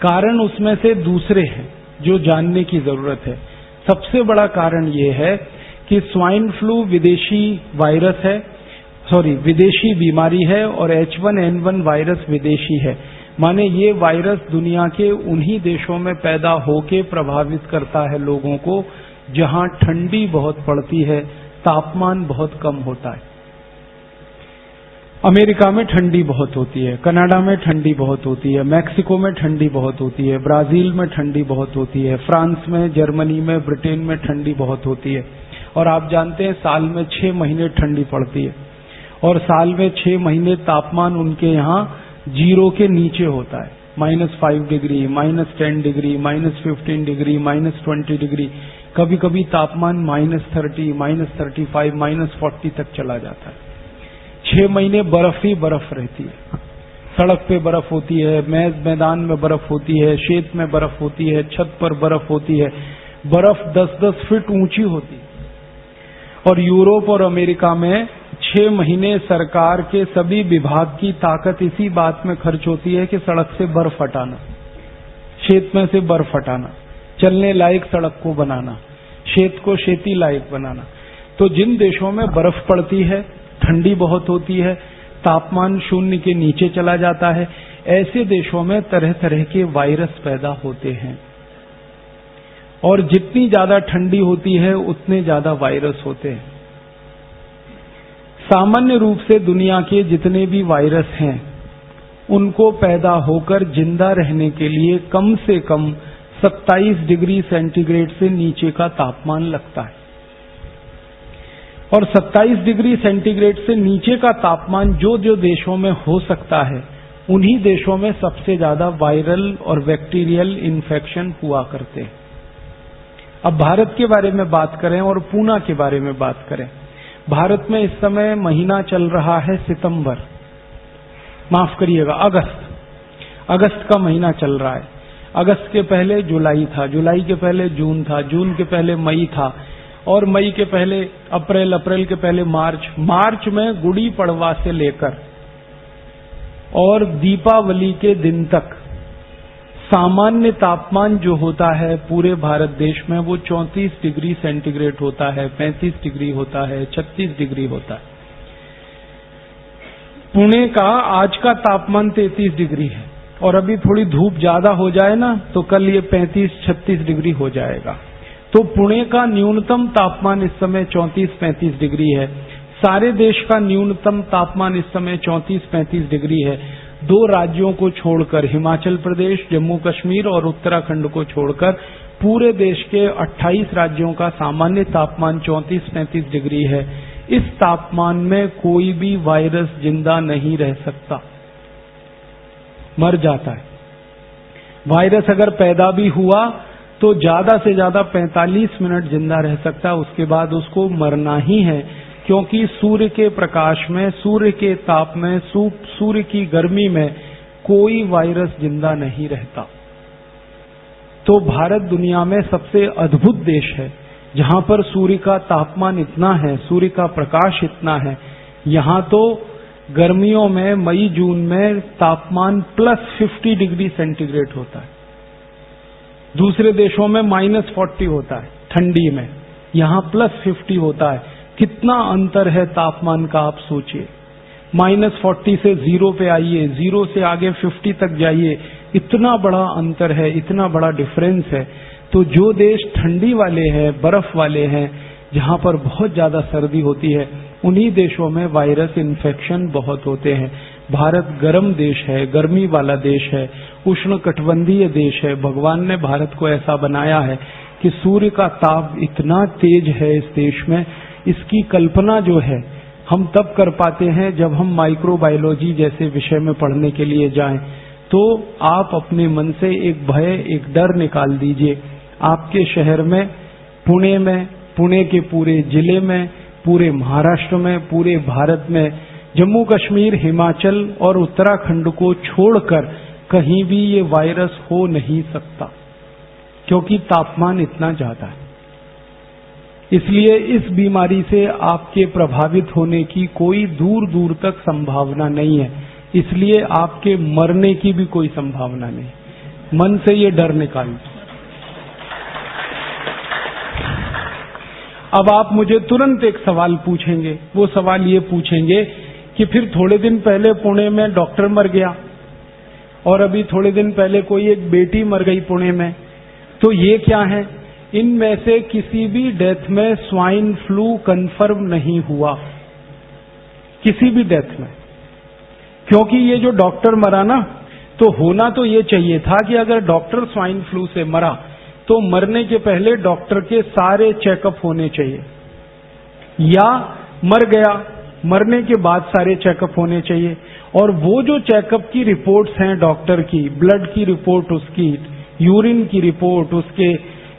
कारण उसमें से दूसरे हैं जो जानने की जरूरत है। सबसे बड़ा कारण ये है कि स्वाइन फ्लू विदेशी वायरस है, विदेशी बीमारी है, और H1N1 वायरस विदेशी है। माने ये वायरस दुनिया के उन्हीं देशों में पैदा होके प्रभावित करता है लोगों को जहां ठंडी बहुत पड़ती है, तापमान बहुत कम होता है। अमेरिका में ठंडी बहुत होती है, कनाडा में ठंडी बहुत होती है, मैक्सिको में ठंडी बहुत होती है, ब्राजील में ठंडी बहुत होती है, फ्रांस में, जर्मनी में, ब्रिटेन में ठंडी बहुत होती है। और आप जानते हैं साल में 6 महीने ठंडी पड़ती है, और साल में 6 महीने तापमान उनके यहाँ 0 के नीचे होता है। -5 डिग्री, -10 डिग्री, -15 डिग्री, -20 डिग्री, कभी कभी तापमान -30, -35, -40 तक चला जाता है। 6 महीने बर्फ ही बर्फ रहती है। सड़क पे बर्फ होती है, मैदान में बर्फ होती है, शेत में बर्फ होती है, छत पर बर्फ होती है। बर्फ 10-10 फीट ऊंची होती है। और यूरोप और अमेरिका में 6 महीने सरकार के सभी विभाग की ताकत इसी बात में खर्च होती है कि सड़क से बर्फ हटाना, शेत में से बर्फ हटाना, चलने लायक सड़क को बनाना, शेत को खेती लायक बनाना। तो जिन देशों में बर्फ पड़ती है, ठंडी बहुत होती है, तापमान 0 के नीचे चला जाता है, ऐसे देशों में तरह तरह के वायरस पैदा होते हैं। और जितनी ज्यादा ठंडी होती है उतने ज्यादा वायरस होते हैं। सामान्य रूप से दुनिया के जितने भी वायरस हैं उनको पैदा होकर जिंदा रहने के लिए कम से कम 27 डिग्री सेंटीग्रेड से नीचे का तापमान लगता है। और 27 डिग्री सेंटीग्रेड से नीचे का तापमान जो जो देशों में हो सकता है, उन्हीं देशों में सबसे ज्यादा वायरल और बैक्टीरियल इन्फेक्शन हुआ करते हैं। अब भारत के बारे में बात करें और पूना के बारे में बात करें। भारत में इस समय महीना चल रहा है सितंबर, माफ करिएगा अगस्त का महीना चल रहा है। अगस्त के पहले जुलाई था, जुलाई के पहले जून था, जून के पहले मई था, और मई के पहले अप्रैल, अप्रैल के पहले मार्च, मार्च में गुड़ी पड़वा से लेकर और दीपावली के दिन तक सामान्य तापमान जो होता है पूरे भारत देश में वो 34 डिग्री सेंटीग्रेड होता है, 35 डिग्री होता है, 36 डिग्री होता है। पुणे का आज का तापमान 33 डिग्री है, और अभी थोड़ी धूप ज्यादा हो जाए ना तो कल ये 35-36 डिग्री हो जाएगा। तो पुणे का न्यूनतम तापमान इस समय 34-35 डिग्री है। सारे देश का न्यूनतम तापमान इस समय 34-35 डिग्री है। 2 राज्यों को छोड़कर, हिमाचल प्रदेश, जम्मू कश्मीर और उत्तराखंड को छोड़कर पूरे देश के 28 राज्यों का सामान्य तापमान 34-35 डिग्री है। इस तापमान में कोई भी वायरस जिंदा नहीं रह सकता, मर जाता है। वायरस अगर पैदा भी हुआ तो ज्यादा से ज्यादा 45 मिनट जिंदा रह सकता है, उसके बाद उसको मरना ही है, क्योंकि सूर्य के प्रकाश में, सूर्य के ताप में, सूर्य की गर्मी में कोई वायरस जिंदा नहीं रहता। तो भारत दुनिया में सबसे अद्भुत देश है जहां पर सूर्य का तापमान इतना है, सूर्य का प्रकाश इतना है, यहां तो गर्मियों में मई जून में तापमान +50 डिग्री सेंटीग्रेड होता है। दूसरे देशों में -40 होता है ठंडी में, यहां +50 होता है। कितना अंतर है तापमान का, आप सोचिए। -40 से 0 पे आइए, 0 से आगे 50 तक जाइए, इतना बड़ा अंतर है, इतना बड़ा डिफरेंस है। तो जो देश ठंडी वाले हैं, बर्फ वाले हैं, जहां पर बहुत ज्यादा सर्दी होती है, उन्हीं देशों में वायरस इन्फेक्शन बहुत होते हैं। भारत गर्म देश है, गर्मी वाला देश है, उष्णकटिबंधीय देश है। भगवान ने भारत को ऐसा बनाया है कि सूर्य का ताप इतना तेज है इस देश में, इसकी कल्पना जो है हम तब कर पाते हैं जब हम माइक्रोबायोलॉजी जैसे विषय में पढ़ने के लिए जाएं। तो आप अपने मन से एक भय, एक डर निकाल दीजिए। आपके शहर में, पुणे के पूरे जिले में, पूरे महाराष्ट्र में, पूरे भारत में, जम्मू कश्मीर, हिमाचल और उत्तराखंड को छोड़कर कहीं भी ये वायरस हो नहीं सकता, क्योंकि तापमान इतना ज्यादा है। इसलिए इस बीमारी से आपके प्रभावित होने की कोई दूर दूर तक संभावना नहीं है। इसलिए आपके मरने की भी कोई संभावना नहीं। मन से ये डर निकाल। अब आप मुझे तुरंत एक सवाल पूछेंगे। वो सवाल ये पूछेंगे कि फिर थोड़े दिन पहले पुणे में डॉक्टर मर गया और अभी थोड़े दिन पहले कोई एक बेटी मर गई पुणे में, तो ये क्या है? इनमें से किसी भी डेथ में स्वाइन फ्लू कंफर्म नहीं हुआ, किसी भी डेथ में। क्योंकि ये जो डॉक्टर मरा ना, तो होना तो ये चाहिए था कि अगर डॉक्टर स्वाइन फ्लू से मरा तो मरने के पहले डॉक्टर के सारे चेकअप होने चाहिए, या मर गया मरने के बाद सारे चेकअप होने चाहिए। और वो जो चेकअप की रिपोर्ट्स हैं डॉक्टर की, ब्लड की रिपोर्ट उसकी, यूरिन की रिपोर्ट उसके,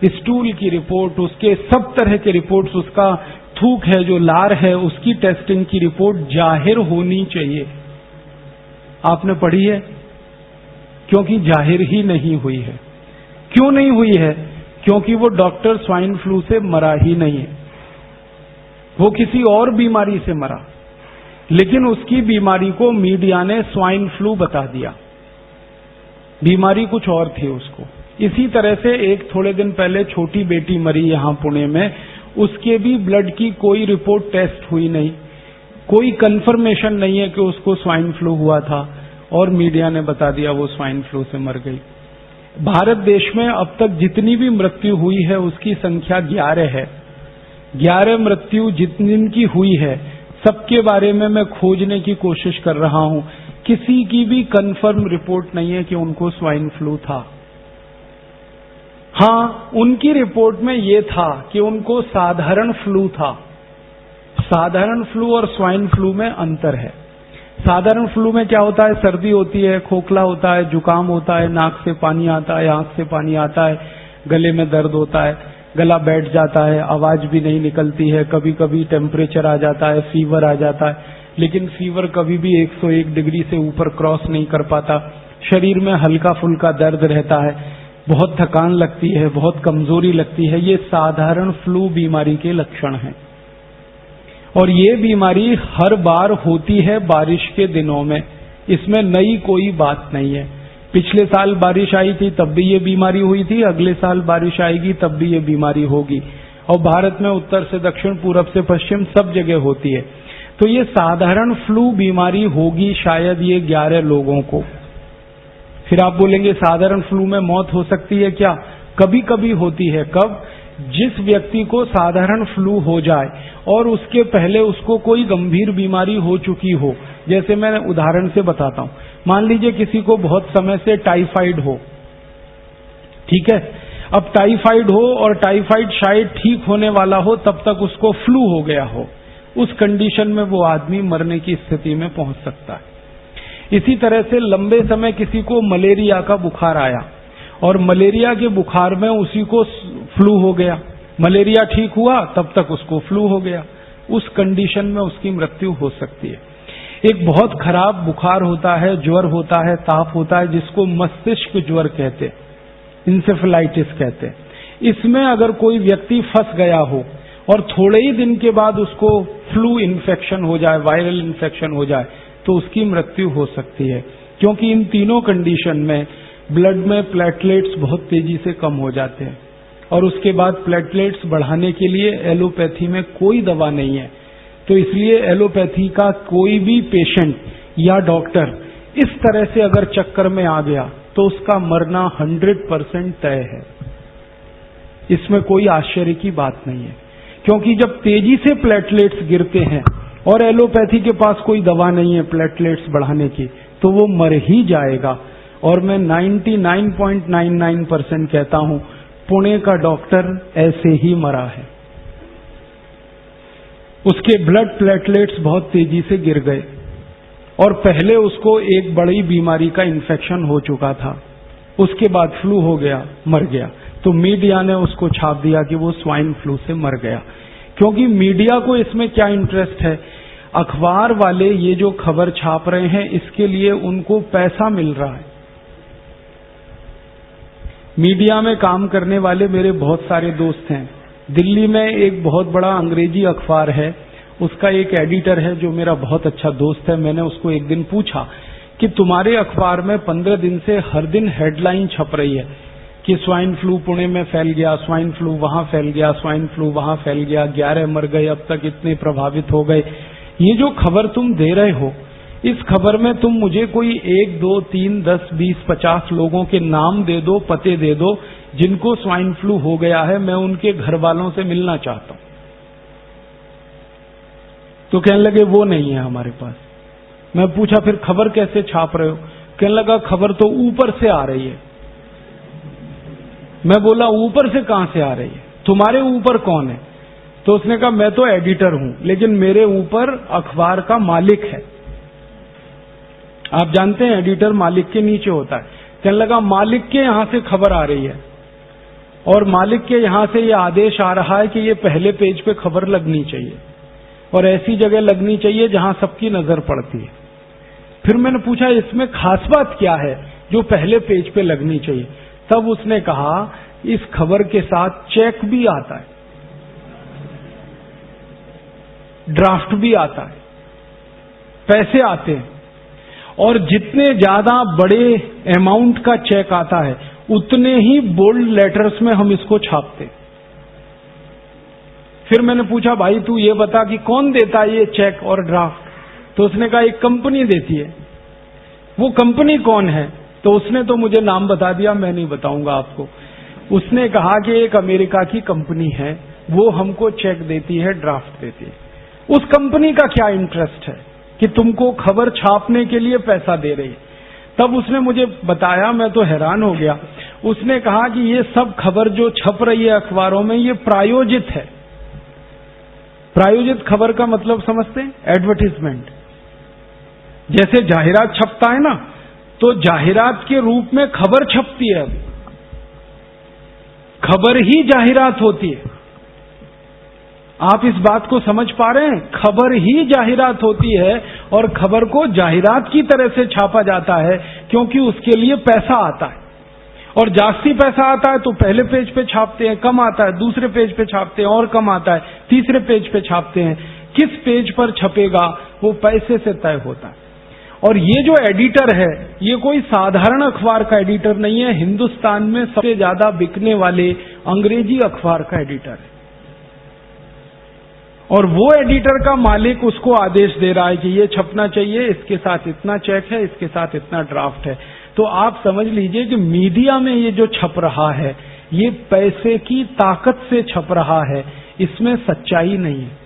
स्टूल की रिपोर्ट उसके, सब तरह के रिपोर्ट्स, उसका थूक है जो लार है उसकी टेस्टिंग की रिपोर्ट जाहिर होनी चाहिए। आपने पढ़ी है? क्योंकि जाहिर ही नहीं हुई है। क्यों नहीं हुई है? क्योंकि वो डॉक्टर स्वाइन फ्लू से मरा ही नहीं है, वो किसी और बीमारी से मरा, लेकिन उसकी बीमारी को मीडिया ने स्वाइन फ्लू बता दिया, बीमारी कुछ और थी उसको। इसी तरह से एक थोड़े दिन पहले छोटी बेटी मरी यहां पुणे में, उसके भी ब्लड की कोई रिपोर्ट टेस्ट हुई नहीं, कोई कंफर्मेशन नहीं है कि उसको स्वाइन फ्लू हुआ था, और मीडिया ने बता दिया वो स्वाइन फ्लू से मर गई। भारत देश में अब तक जितनी भी मृत्यु हुई है उसकी संख्या 11 है। 11 मृत्यु जितनी हुई है सबके बारे में मैं खोजने की कोशिश कर रहा हूं। किसी की भी कंफर्म रिपोर्ट नहीं है कि उनको स्वाइन फ्लू था। हाँ, उनकी रिपोर्ट में ये था कि उनको साधारण फ्लू था। साधारण फ्लू और स्वाइन फ्लू में अंतर है। साधारण फ्लू में क्या होता है? सर्दी होती है, खोखला होता है, जुकाम होता है, नाक से पानी आता है, आंख से पानी आता है, गले में दर्द होता है, गला बैठ जाता है, आवाज भी नहीं निकलती है, कभी कभी टेम्परेचर आ जाता है, फीवर आ जाता है, लेकिन फीवर कभी भी 101 डिग्री से ऊपर क्रॉस नहीं कर पाता। शरीर में हल्का फुल्का दर्द रहता है, बहुत थकान लगती है, बहुत कमजोरी लगती है। ये साधारण फ्लू बीमारी के लक्षण हैं। और ये बीमारी हर बार होती है बारिश के दिनों में, इसमें नई कोई बात नहीं है। पिछले साल बारिश आई थी तब भी ये बीमारी हुई थी, अगले साल बारिश आएगी तब भी ये बीमारी होगी, और भारत में उत्तर से दक्षिण, पूरब से पश्चिम सब जगह होती है। तो ये साधारण फ्लू बीमारी होगी शायद ये 11 लोगों को। फिर आप बोलेंगे साधारण फ्लू में मौत हो सकती है क्या? कभी कभी होती है। कब? जिस व्यक्ति को साधारण फ्लू हो जाए और उसके पहले उसको कोई गंभीर बीमारी हो चुकी हो। जैसे मैं उदाहरण से बताता हूं, मान लीजिए किसी को बहुत समय से टाइफाइड हो, ठीक है। अब टाइफाइड हो और टाइफाइड शायद ठीक होने वाला हो, तब तक उसको फ्लू हो गया हो। उस कंडीशन में वो आदमी मरने की स्थिति में पहुंच सकता है। इसी तरह से लंबे समय किसी को मलेरिया का बुखार आया और मलेरिया के बुखार में उसी को फ्लू हो गया, मलेरिया ठीक हुआ तब तक उसको फ्लू हो गया, उस कंडीशन में उसकी मृत्यु हो सकती है। एक बहुत खराब बुखार होता है, ज्वर होता है, ताप होता है, जिसको मस्तिष्क ज्वर कहते हैं, इंसेफेलाइटिस कहते हैं। इसमें अगर कोई व्यक्ति फंस गया हो और थोड़े ही दिन के बाद उसको फ्लू इन्फेक्शन हो जाए, वायरल इन्फेक्शन हो जाए, तो उसकी मृत्यु हो सकती है, क्योंकि इन तीनों कंडीशन में ब्लड में प्लेटलेट्स बहुत तेजी से कम हो जाते हैं और उसके बाद प्लेटलेट्स बढ़ाने के लिए एलोपैथी में कोई दवा नहीं है। तो इसलिए एलोपैथी का कोई भी पेशेंट या डॉक्टर इस तरह से अगर चक्कर में आ गया तो उसका मरना 100% तय है। इसमें कोई आश्चर्य की बात नहीं है, क्योंकि जब तेजी से प्लेटलेट्स गिरते हैं और एलोपैथी के पास कोई दवा नहीं है प्लेटलेट्स बढ़ाने की, तो वो मर ही जाएगा। और मैं 99.99% कहता हूं पुणे का डॉक्टर ऐसे ही मरा है। उसके ब्लड प्लेटलेट्स बहुत तेजी से गिर गए और पहले उसको एक बड़ी बीमारी का इन्फेक्शन हो चुका था, उसके बाद फ्लू हो गया, मर गया। तो मीडिया ने उसको छाप दिया कि वो स्वाइन फ्लू से मर गया। क्योंकि मीडिया को इसमें क्या इंटरेस्ट है, अखबार वाले ये जो खबर छाप रहे हैं इसके लिए उनको पैसा मिल रहा है। मीडिया में काम करने वाले मेरे बहुत सारे दोस्त हैं। दिल्ली में एक बहुत बड़ा अंग्रेजी अखबार है, उसका एक एडिटर है जो मेरा बहुत अच्छा दोस्त है। मैंने उसको एक दिन पूछा कि तुम्हारे अखबार में 15 दिन से हर दिन हेडलाइन छप रही है कि स्वाइन फ्लू पुणे में फैल गया, स्वाइन फ्लू वहां फैल गया, स्वाइन फ्लू वहां फैल गया, 11 मर गए, अब तक इतने प्रभावित हो गए। ये जो खबर तुम दे रहे हो, इस खबर में तुम मुझे कोई 1, 2, 3, 10, 20, 50 लोगों के नाम दे दो, पते दे दो जिनको स्वाइन फ्लू हो गया है, मैं उनके घर वालों से मिलना चाहता हूं। तो कहने लगे वो नहीं है हमारे पास। मैं पूछा फिर खबर कैसे छाप रहे हो? कहने लगा खबर तो ऊपर से आ रही है। मैं बोला ऊपर से कहां से आ रही है? तुम्हारे ऊपर कौन है? तो उसने कहा मैं तो एडिटर हूं, लेकिन मेरे ऊपर अखबार का मालिक है। आप जानते हैं एडिटर मालिक के नीचे होता है। कहने लगा मालिक के यहां से खबर आ रही है और मालिक के यहां से ये आदेश आ रहा है कि ये पहले पेज पे खबर लगनी चाहिए और ऐसी जगह लगनी चाहिए जहां सबकी नजर पड़ती है। फिर मैंने पूछा इसमें खास बात क्या है जो पहले पेज पे लगनी चाहिए? तब उसने कहा इस खबर के साथ चेक भी आता है, ड्राफ्ट भी आता है, पैसे आते हैं और जितने ज्यादा बड़े अमाउंट का चेक आता है उतने ही बोल्ड लेटर्स में हम इसको छापते। फिर मैंने पूछा भाई तू ये बता कि कौन देता है ये चेक और ड्राफ्ट? तो उसने कहा एक कंपनी देती है। वो कंपनी कौन है? तो उसने तो मुझे नाम बता दिया, मैं नहीं बताऊंगा आपको। उसने कहा कि एक अमेरिका की कंपनी है, वो हमको चेक देती है, ड्राफ्ट देती है। उस कंपनी का क्या इंटरेस्ट है कि तुमको खबर छापने के लिए पैसा दे रही है? तब उसने मुझे बताया, मैं तो हैरान हो गया। उसने कहा कि ये सब खबर जो छप रही है अखबारों में ये प्रायोजित है। प्रायोजित खबर का मतलब समझते हैं? एडवर्टीजमेंट। जैसे जाहिरात छपता है ना, तो जाहिरात के रूप में खबर छपती है। खबर ही जाहिरात होती है। आप इस बात को समझ पा रहे हैं? खबर ही जाहिरात होती है और खबर को जाहिरात की तरह से छापा जाता है क्योंकि उसके लिए पैसा आता है। और जास्ती पैसा आता है तो पहले पेज पे छापते हैं, कम आता है दूसरे पेज पे छापते हैं, और कम आता है तीसरे पेज पे छापते हैं। किस पेज पर छपेगा वो पैसे से तय होता है। और ये जो एडिटर है ये कोई साधारण अखबार का एडिटर नहीं है, हिंदुस्तान में सबसे ज्यादा बिकने वाले अंग्रेजी अखबार का एडिटर है। और वो एडिटर का मालिक उसको आदेश दे रहा है कि ये छपना चाहिए, इसके साथ इतना चेक है, इसके साथ इतना ड्राफ्ट है। तो आप समझ लीजिए कि मीडिया में ये जो छप रहा है ये पैसे की ताकत से छप रहा है, इसमें सच्चाई नहीं है।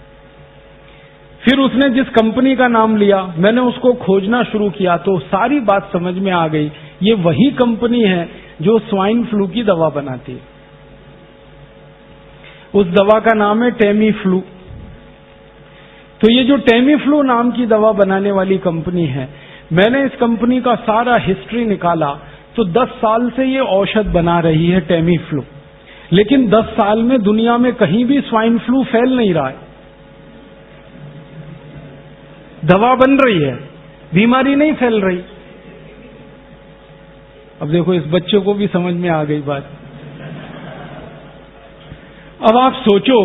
फिर उसने जिस कंपनी का नाम लिया, मैंने उसको खोजना शुरू किया तो सारी बात समझ में आ गई। ये वही कंपनी है जो स्वाइन फ्लू की दवा बनाती है। उस दवा का नाम है टेमी फ्लू। तो ये जो टेमी फ्लू नाम की दवा बनाने वाली कंपनी है, मैंने इस कंपनी का सारा हिस्ट्री निकाला तो 10 साल से ये औषध बना रही है टेमी फ्लू। लेकिन 10 साल में दुनिया में कहीं भी स्वाइन फ्लू फैल नहीं रहा है। दवा बन रही है, बीमारी नहीं फैल रही। अब देखो इस बच्चे को भी समझ में आ गई बात। अब आप सोचो,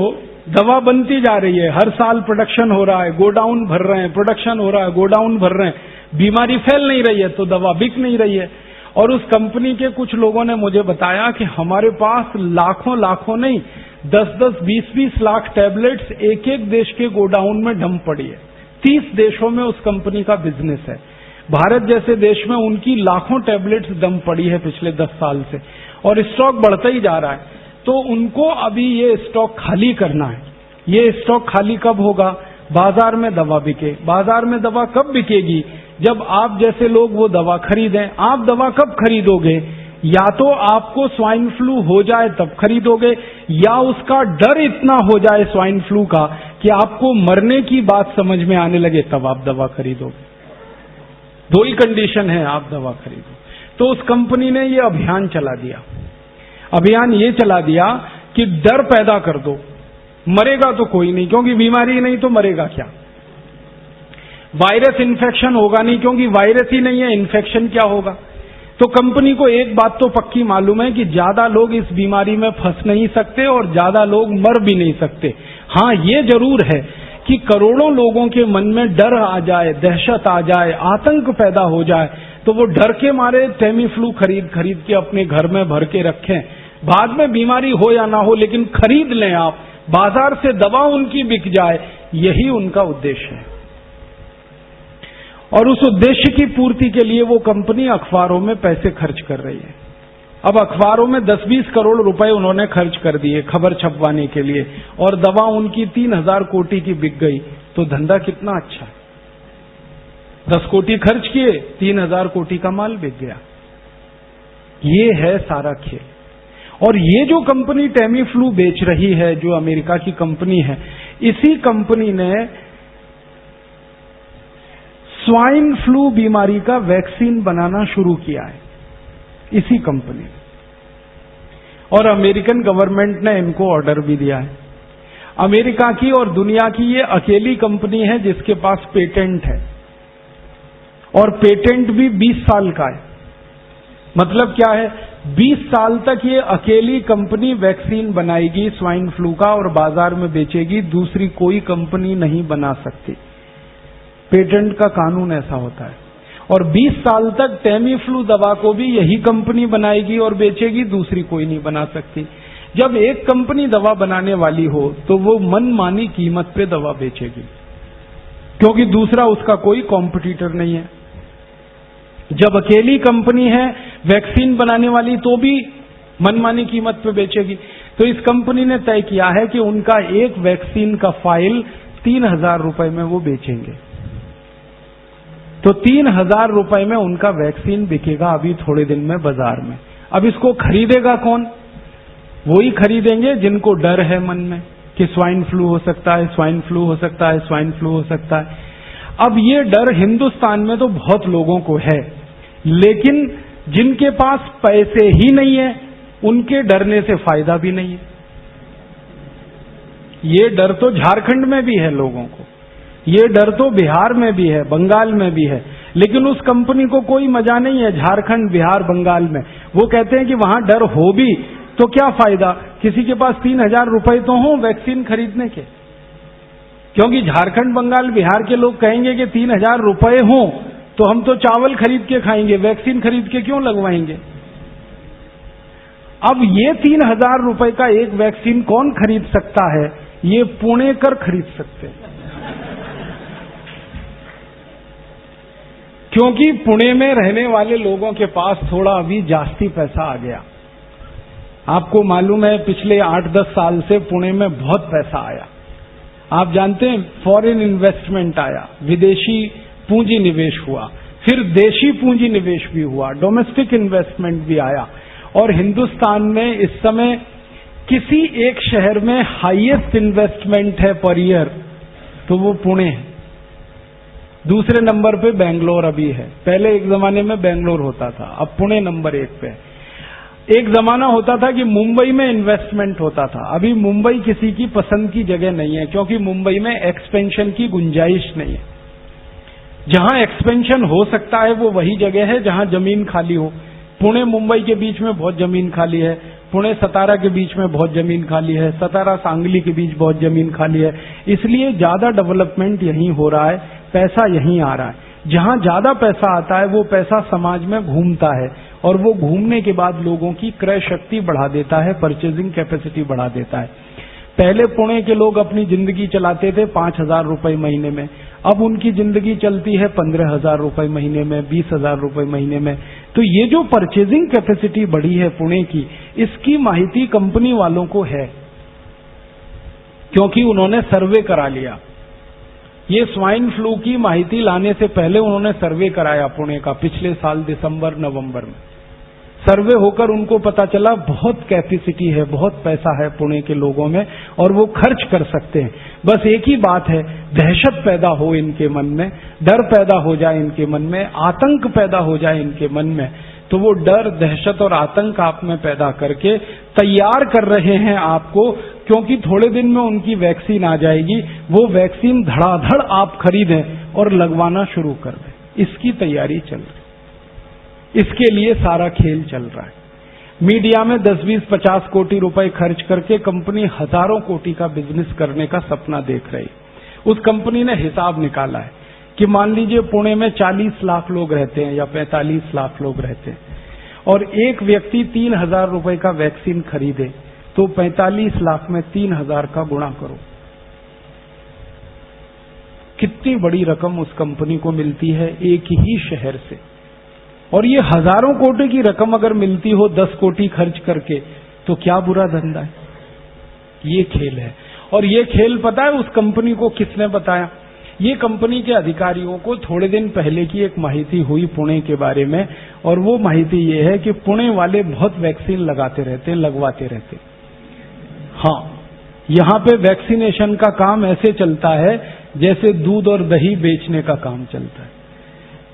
दवा बनती जा रही है, हर साल प्रोडक्शन हो रहा है, गोडाउन भर रहे हैं, प्रोडक्शन हो रहा है, गोडाउन भर रहे हैं, बीमारी फैल नहीं रही है तो दवा बिक नहीं रही है। और उस कंपनी के कुछ लोगों ने मुझे बताया कि हमारे पास लाखों नहीं, 10-10, 20-20 लाख टैबलेट्स एक एक देश के गोडाउन में डंप पड़ी है। 30 देशों में उस कंपनी का बिजनेस है। भारत जैसे देश में उनकी लाखों टैबलेट्स डंप पड़ी है पिछले 10 साल से, और स्टॉक बढ़ता ही जा रहा है। तो उनको अभी ये स्टॉक खाली करना है। ये स्टॉक खाली कब होगा? बाजार में दवा बिके। बाजार में दवा कब बिकेगी? जब आप जैसे लोग वो दवा खरीदें। आप दवा कब खरीदोगे? या तो आपको स्वाइन फ्लू हो जाए तब खरीदोगे, या उसका डर इतना हो जाए स्वाइन फ्लू का कि आपको मरने की बात समझ में आने लगे, तब आप दवा खरीदोगे। दो ही कंडीशन है, आप दवा खरीदो। तो उस कंपनी ने ये अभियान चला दिया। अभियान ये चला दिया कि डर पैदा कर दो, मरेगा तो कोई नहीं क्योंकि बीमारी नहीं तो मरेगा क्या। वायरस इन्फेक्शन होगा नहीं क्योंकि वायरस ही नहीं है, इन्फेक्शन क्या होगा। तो कंपनी को एक बात तो पक्की मालूम है कि ज्यादा लोग इस बीमारी में फंस नहीं सकते और ज्यादा लोग मर भी नहीं सकते। हाँ, ये जरूर है कि करोड़ों लोगों के मन में डर आ जाए, दहशत आ जाए, आतंक पैदा हो जाए, तो वो डर के मारे टेमीफ्लू खरीद के अपने घर में भर के रखें। बाद में बीमारी हो या ना हो, लेकिन खरीद लें आप, बाजार से दवा उनकी बिक जाए, यही उनका उद्देश्य है। और उस उद्देश्य की पूर्ति के लिए वो कंपनी अखबारों में पैसे खर्च कर रही है। अब अखबारों में 10-20 करोड़ रुपए उन्होंने खर्च कर दिए खबर छपवाने के लिए, और दवा उनकी 3000 कोटी की बिक गई, तो धंधा कितना अच्छा है। 10 कोटी खर्च किए, 3000 कोटी का माल बिक गया। ये है सारा खेल। और ये जो कंपनी टेमीफ्लू बेच रही है, जो अमेरिका की कंपनी है, इसी कंपनी ने स्वाइन फ्लू बीमारी का वैक्सीन बनाना शुरू किया है, इसी कंपनी ने। और अमेरिकन गवर्नमेंट ने इनको ऑर्डर भी दिया है। अमेरिका की और दुनिया की ये अकेली कंपनी है जिसके पास पेटेंट है, और पेटेंट भी 20 साल का है। मतलब क्या है? 20 साल तक ये अकेली कंपनी वैक्सीन बनाएगी स्वाइन फ्लू का और बाजार में बेचेगी, दूसरी कोई कंपनी नहीं बना सकती। पेटेंट का कानून ऐसा होता है। और 20 साल तक टेमीफ्लू दवा को भी यही कंपनी बनाएगी और बेचेगी, दूसरी कोई नहीं बना सकती। जब एक कंपनी दवा बनाने वाली हो तो वो मनमानी कीमत पे दवा बेचेगी, क्योंकि दूसरा उसका कोई कॉम्पिटिटर नहीं है। जब अकेली कंपनी है वैक्सीन बनाने वाली, तो भी मनमानी कीमत पे बेचेगी। तो इस कंपनी ने तय किया है कि उनका एक वैक्सीन का फाइल 3000 रुपए में वो बेचेंगे। तो 3000 रुपए में उनका वैक्सीन बिकेगा अभी थोड़े दिन में बाजार में। अब इसको खरीदेगा कौन? वही खरीदेंगे जिनको डर है मन में कि स्वाइन फ्लू हो सकता है, स्वाइन फ्लू हो सकता है, स्वाइन फ्लू हो सकता है। अब ये डर हिंदुस्तान में तो बहुत लोगों को है, लेकिन जिनके पास पैसे ही नहीं है उनके डरने से फायदा भी नहीं है। ये डर तो झारखंड में भी है लोगों को, ये डर तो बिहार में भी है, बंगाल में भी है, लेकिन उस कंपनी को कोई मजा नहीं है झारखंड, बिहार, बंगाल में। वो कहते हैं कि वहां डर हो भी तो क्या फायदा, किसी के पास 3000 रुपए तो हो वैक्सीन खरीदने के। क्योंकि झारखंड, बंगाल, बिहार के लोग कहेंगे कि 3000 रुपए हो तो हम तो चावल खरीद के खाएंगे, वैक्सीन खरीद के क्यों लगवाएंगे। अब ये 3000 रुपए का एक वैक्सीन कौन खरीद सकता है? ये पुणेकर खरीद सकते हैं, क्योंकि पुणे में रहने वाले लोगों के पास थोड़ा अभी जास्ती पैसा आ गया। आपको मालूम है पिछले 8-10 साल से पुणे में बहुत पैसा आया। आप जानते हैं फॉरेन इन्वेस्टमेंट आया, विदेशी पूंजी निवेश हुआ, फिर देशी पूंजी निवेश भी हुआ, डोमेस्टिक इन्वेस्टमेंट भी आया। और हिंदुस्तान में इस समय किसी एक शहर में हाईएस्ट इन्वेस्टमेंट है पर ईयर तो वो पुणे है। दूसरे नंबर पे बेंगलोर अभी है। पहले एक जमाने में बेंगलोर होता था, अब पुणे नंबर 1 पे है। एक जमाना होता था कि मुंबई में इन्वेस्टमेंट होता था, अभी मुंबई किसी की पसंद की जगह नहीं है, क्योंकि मुंबई में एक्सपेंशन की गुंजाइश नहीं है। जहां एक्सपेंशन हो सकता है वो वही जगह है जहां जमीन खाली हो। पुणे मुंबई के बीच में बहुत जमीन खाली है, पुणे सतारा के बीच में बहुत जमीन खाली है, सतारा सांगली के बीच बहुत जमीन खाली है, इसलिए ज्यादा डेवलपमेंट यहीं हो रहा है, पैसा यहीं आ रहा है। जहां ज्यादा पैसा आता है वो पैसा समाज में घूमता है और वो घूमने के बाद लोगों की क्रय शक्ति बढ़ा देता है, परचेजिंग कैपेसिटी बढ़ा देता है। पहले पुणे के लोग अपनी जिंदगी चलाते थे 5,000 रुपए महीने में, अब उनकी जिंदगी चलती है 15,000 रुपए महीने में, 20,000 रुपए महीने में। तो ये जो परचेजिंग कैपेसिटी बढ़ी है पुणे की, इसकी माहिती कंपनी वालों को है, क्योंकि उन्होंने सर्वे करा लिया। ये स्वाइन फ्लू की माहिती लाने से पहले उन्होंने सर्वे कराया पुणे का, पिछले साल दिसंबर नवंबर में सर्वे होकर उनको पता चला बहुत कैपेसिटी है, बहुत पैसा है पुणे के लोगों में और वो खर्च कर सकते हैं। बस एक ही बात है, दहशत पैदा हो इनके मन में, डर पैदा हो जाए इनके मन में, आतंक पैदा हो जाए इनके मन में, तो वो डर, दहशत और आतंक आप में पैदा करके तैयार कर रहे हैं आपको, क्योंकि थोड़े दिन में उनकी वैक्सीन आ जाएगी, वो वैक्सीन धड़ाधड़ आप खरीदें और लगवाना शुरू कर दें। इसकी तैयारी चल रही, इसके लिए सारा खेल चल रहा है। मीडिया में 10, 20, 50 कोटि रुपए खर्च करके कंपनी हजारों कोटि का बिजनेस करने का सपना देख रही। उस कंपनी ने हिसाब निकाला है कि मान लीजिए पुणे में 40 लाख लोग रहते हैं या 45 लाख लोग रहते हैं और एक व्यक्ति 3,000 रुपए का वैक्सीन खरीदे, तो 45 लाख में 3,000 का गुणा करो, कितनी बड़ी रकम उस कंपनी को मिलती है एक ही शहर से। और ये हजारों कोटि की रकम अगर मिलती हो 10 कोटि खर्च करके, तो क्या बुरा धंधा है। ये खेल है। और ये खेल पता है उस कंपनी को किसने बताया? ये कंपनी के अधिकारियों को थोड़े दिन पहले की एक माहिती हुई पुणे के बारे में, और वो माहिती ये है कि पुणे वाले बहुत वैक्सीन लगाते रहते, लगवाते रहते। हाँ, यहां पे वैक्सीनेशन का काम ऐसे चलता है जैसे दूध और दही बेचने का काम चलता है।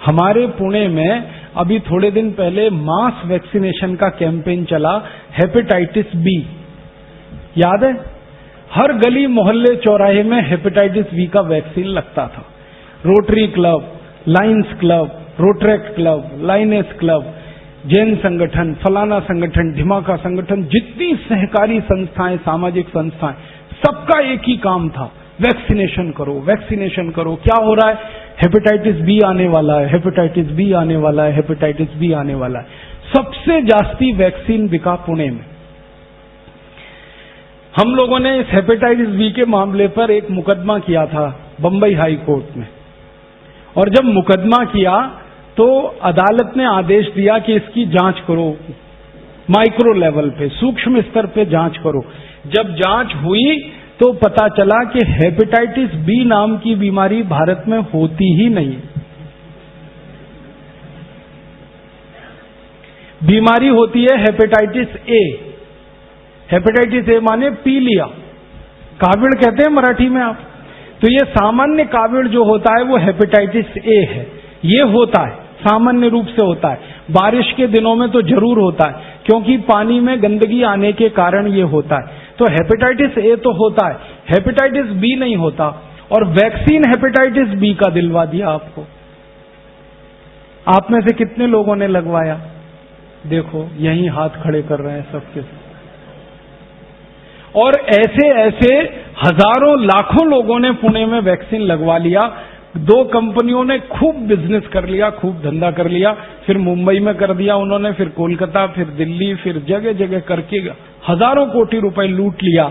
हमारे पुणे में अभी थोड़े दिन पहले मास वैक्सीनेशन का कैंपेन चला, हेपेटाइटिस बी, याद है? हर गली मोहल्ले चौराहे में हेपेटाइटिस बी का वैक्सीन लगता था। Rotary club, Lions club, Rotaract club, Lioness club, Jain संगठन, फलाना संगठन, ढिमाका संगठन, जितनी सहकारी संस्थाएं, सामाजिक संस्थाएं, सबका एक ही काम था, वैक्सीनेशन करो, वैक्सीनेशन करो। क्या हो रहा है? हेपेटाइटिस बी आने वाला है, हेपेटाइटिस बी आने वाला है, हेपेटाइटिस बी आने वाला है। सबसे जास्ती वैक्सीन बिका पुणे में। हम लोगों ने इस हेपेटाइटिस बी के मामले पर एक मुकदमा किया था बंबई हाई कोर्ट में, और जब मुकदमा किया तो अदालत ने आदेश दिया कि इसकी जांच करो, माइक्रो लेवल पे, सूक्ष्म स्तर पे जांच करो। जब जांच हुई तो पता चला कि हेपेटाइटिस बी नाम की बीमारी भारत में होती ही नहीं। बीमारी होती है हेपेटाइटिस ए। हेपेटाइटिस ए माने पी लिया, काविड़ कहते हैं मराठी में आप। तो ये सामान्य काविड़ जो होता है वो हेपेटाइटिस ए है। ये होता है, सामान्य रूप से होता है, बारिश के दिनों में तो जरूर होता है, क्योंकि पानी में गंदगी आने के कारण ये होता है। तो हेपेटाइटिस ए तो होता है, हेपेटाइटिस बी नहीं होता। और वैक्सीन हेपेटाइटिस बी का दिलवा दिया आपको। आप में से कितने लोगों ने लगवाया? देखो, यही हाथ खड़े कर रहे हैं सबके सब। और ऐसे ऐसे हजारों लाखों लोगों ने पुणे में वैक्सीन लगवा लिया। 2 कंपनियों ने खूब बिजनेस कर लिया, खूब धंधा कर लिया, फिर मुंबई में कर दिया उन्होंने, फिर कोलकाता, फिर दिल्ली, फिर जगह जगह करके हजारों कोटि रुपए लूट लिया।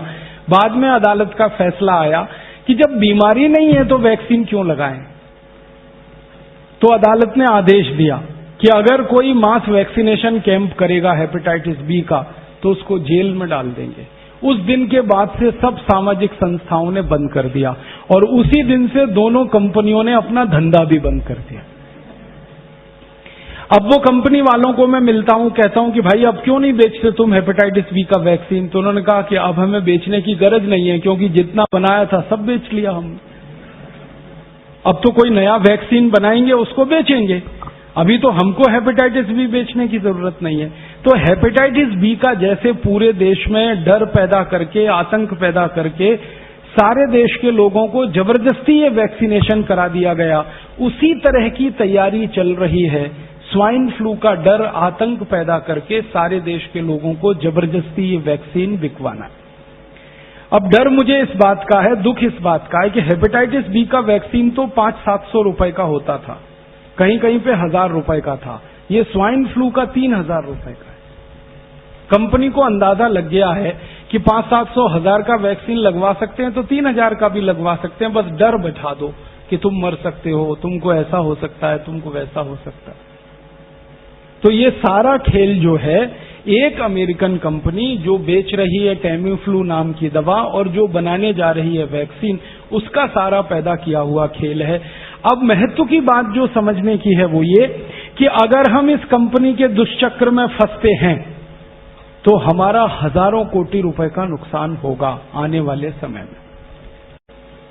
बाद में अदालत का फैसला आया कि जब बीमारी नहीं है तो वैक्सीन क्यों लगाएं। तो अदालत ने आदेश दिया कि अगर कोई मास वैक्सीनेशन कैंप करेगा हेपेटाइटिस बी का, तो उसको जेल में डाल देंगे। उस दिन के बाद से सब सामाजिक संस्थाओं ने बंद कर दिया, और उसी दिन से दोनों कंपनियों ने अपना धंधा भी बंद कर दिया। अब वो कंपनी वालों को मैं मिलता हूं, कहता हूं कि भाई अब क्यों नहीं बेचते तुम हेपेटाइटिस बी का वैक्सीन? तो उन्होंने कहा कि अब हमें बेचने की गरज नहीं है, क्योंकि जितना बनाया था सब बेच लिया हमने। अब तो कोई नया वैक्सीन बनाएंगे, उसको बेचेंगे। अभी तो हमको हेपेटाइटिस बी बेचने की जरूरत नहीं है। तो हेपेटाइटिस बी का जैसे पूरे देश में डर पैदा करके, आतंक पैदा करके सारे देश के लोगों को जबरदस्ती ये वैक्सीनेशन करा दिया गया, उसी तरह की तैयारी चल रही है स्वाइन फ्लू का डर, आतंक पैदा करके सारे देश के लोगों को जबरदस्ती ये वैक्सीन बिकवाना। अब डर मुझे इस बात का है, दुख इस बात का है कि हेपेटाइटिस बी का वैक्सीन तो 500-700 रुपए का होता था, कहीं कहीं पे 1000 रुपए का था। ये स्वाइन फ्लू का 3000 रुपए का है। कंपनी को अंदाजा लग गया है कि 500-700-1000 का वैक्सीन लगवा सकते हैं तो 3000 का भी लगवा सकते हैं, बस डर बैठा दो कि तुम मर सकते हो, तुमको ऐसा हो सकता है, तुमको वैसा हो सकता है। तो ये सारा खेल जो है, एक अमेरिकन कंपनी जो बेच रही है टेमीफ्लू नाम की दवा और जो बनाने जा रही है वैक्सीन, उसका सारा पैदा किया हुआ खेल है। अब महत्व की बात जो समझने की है वो ये कि अगर हम इस कंपनी के दुष्चक्र में फंसते हैं तो हमारा हजारों कोटि रुपए का नुकसान होगा आने वाले समय में।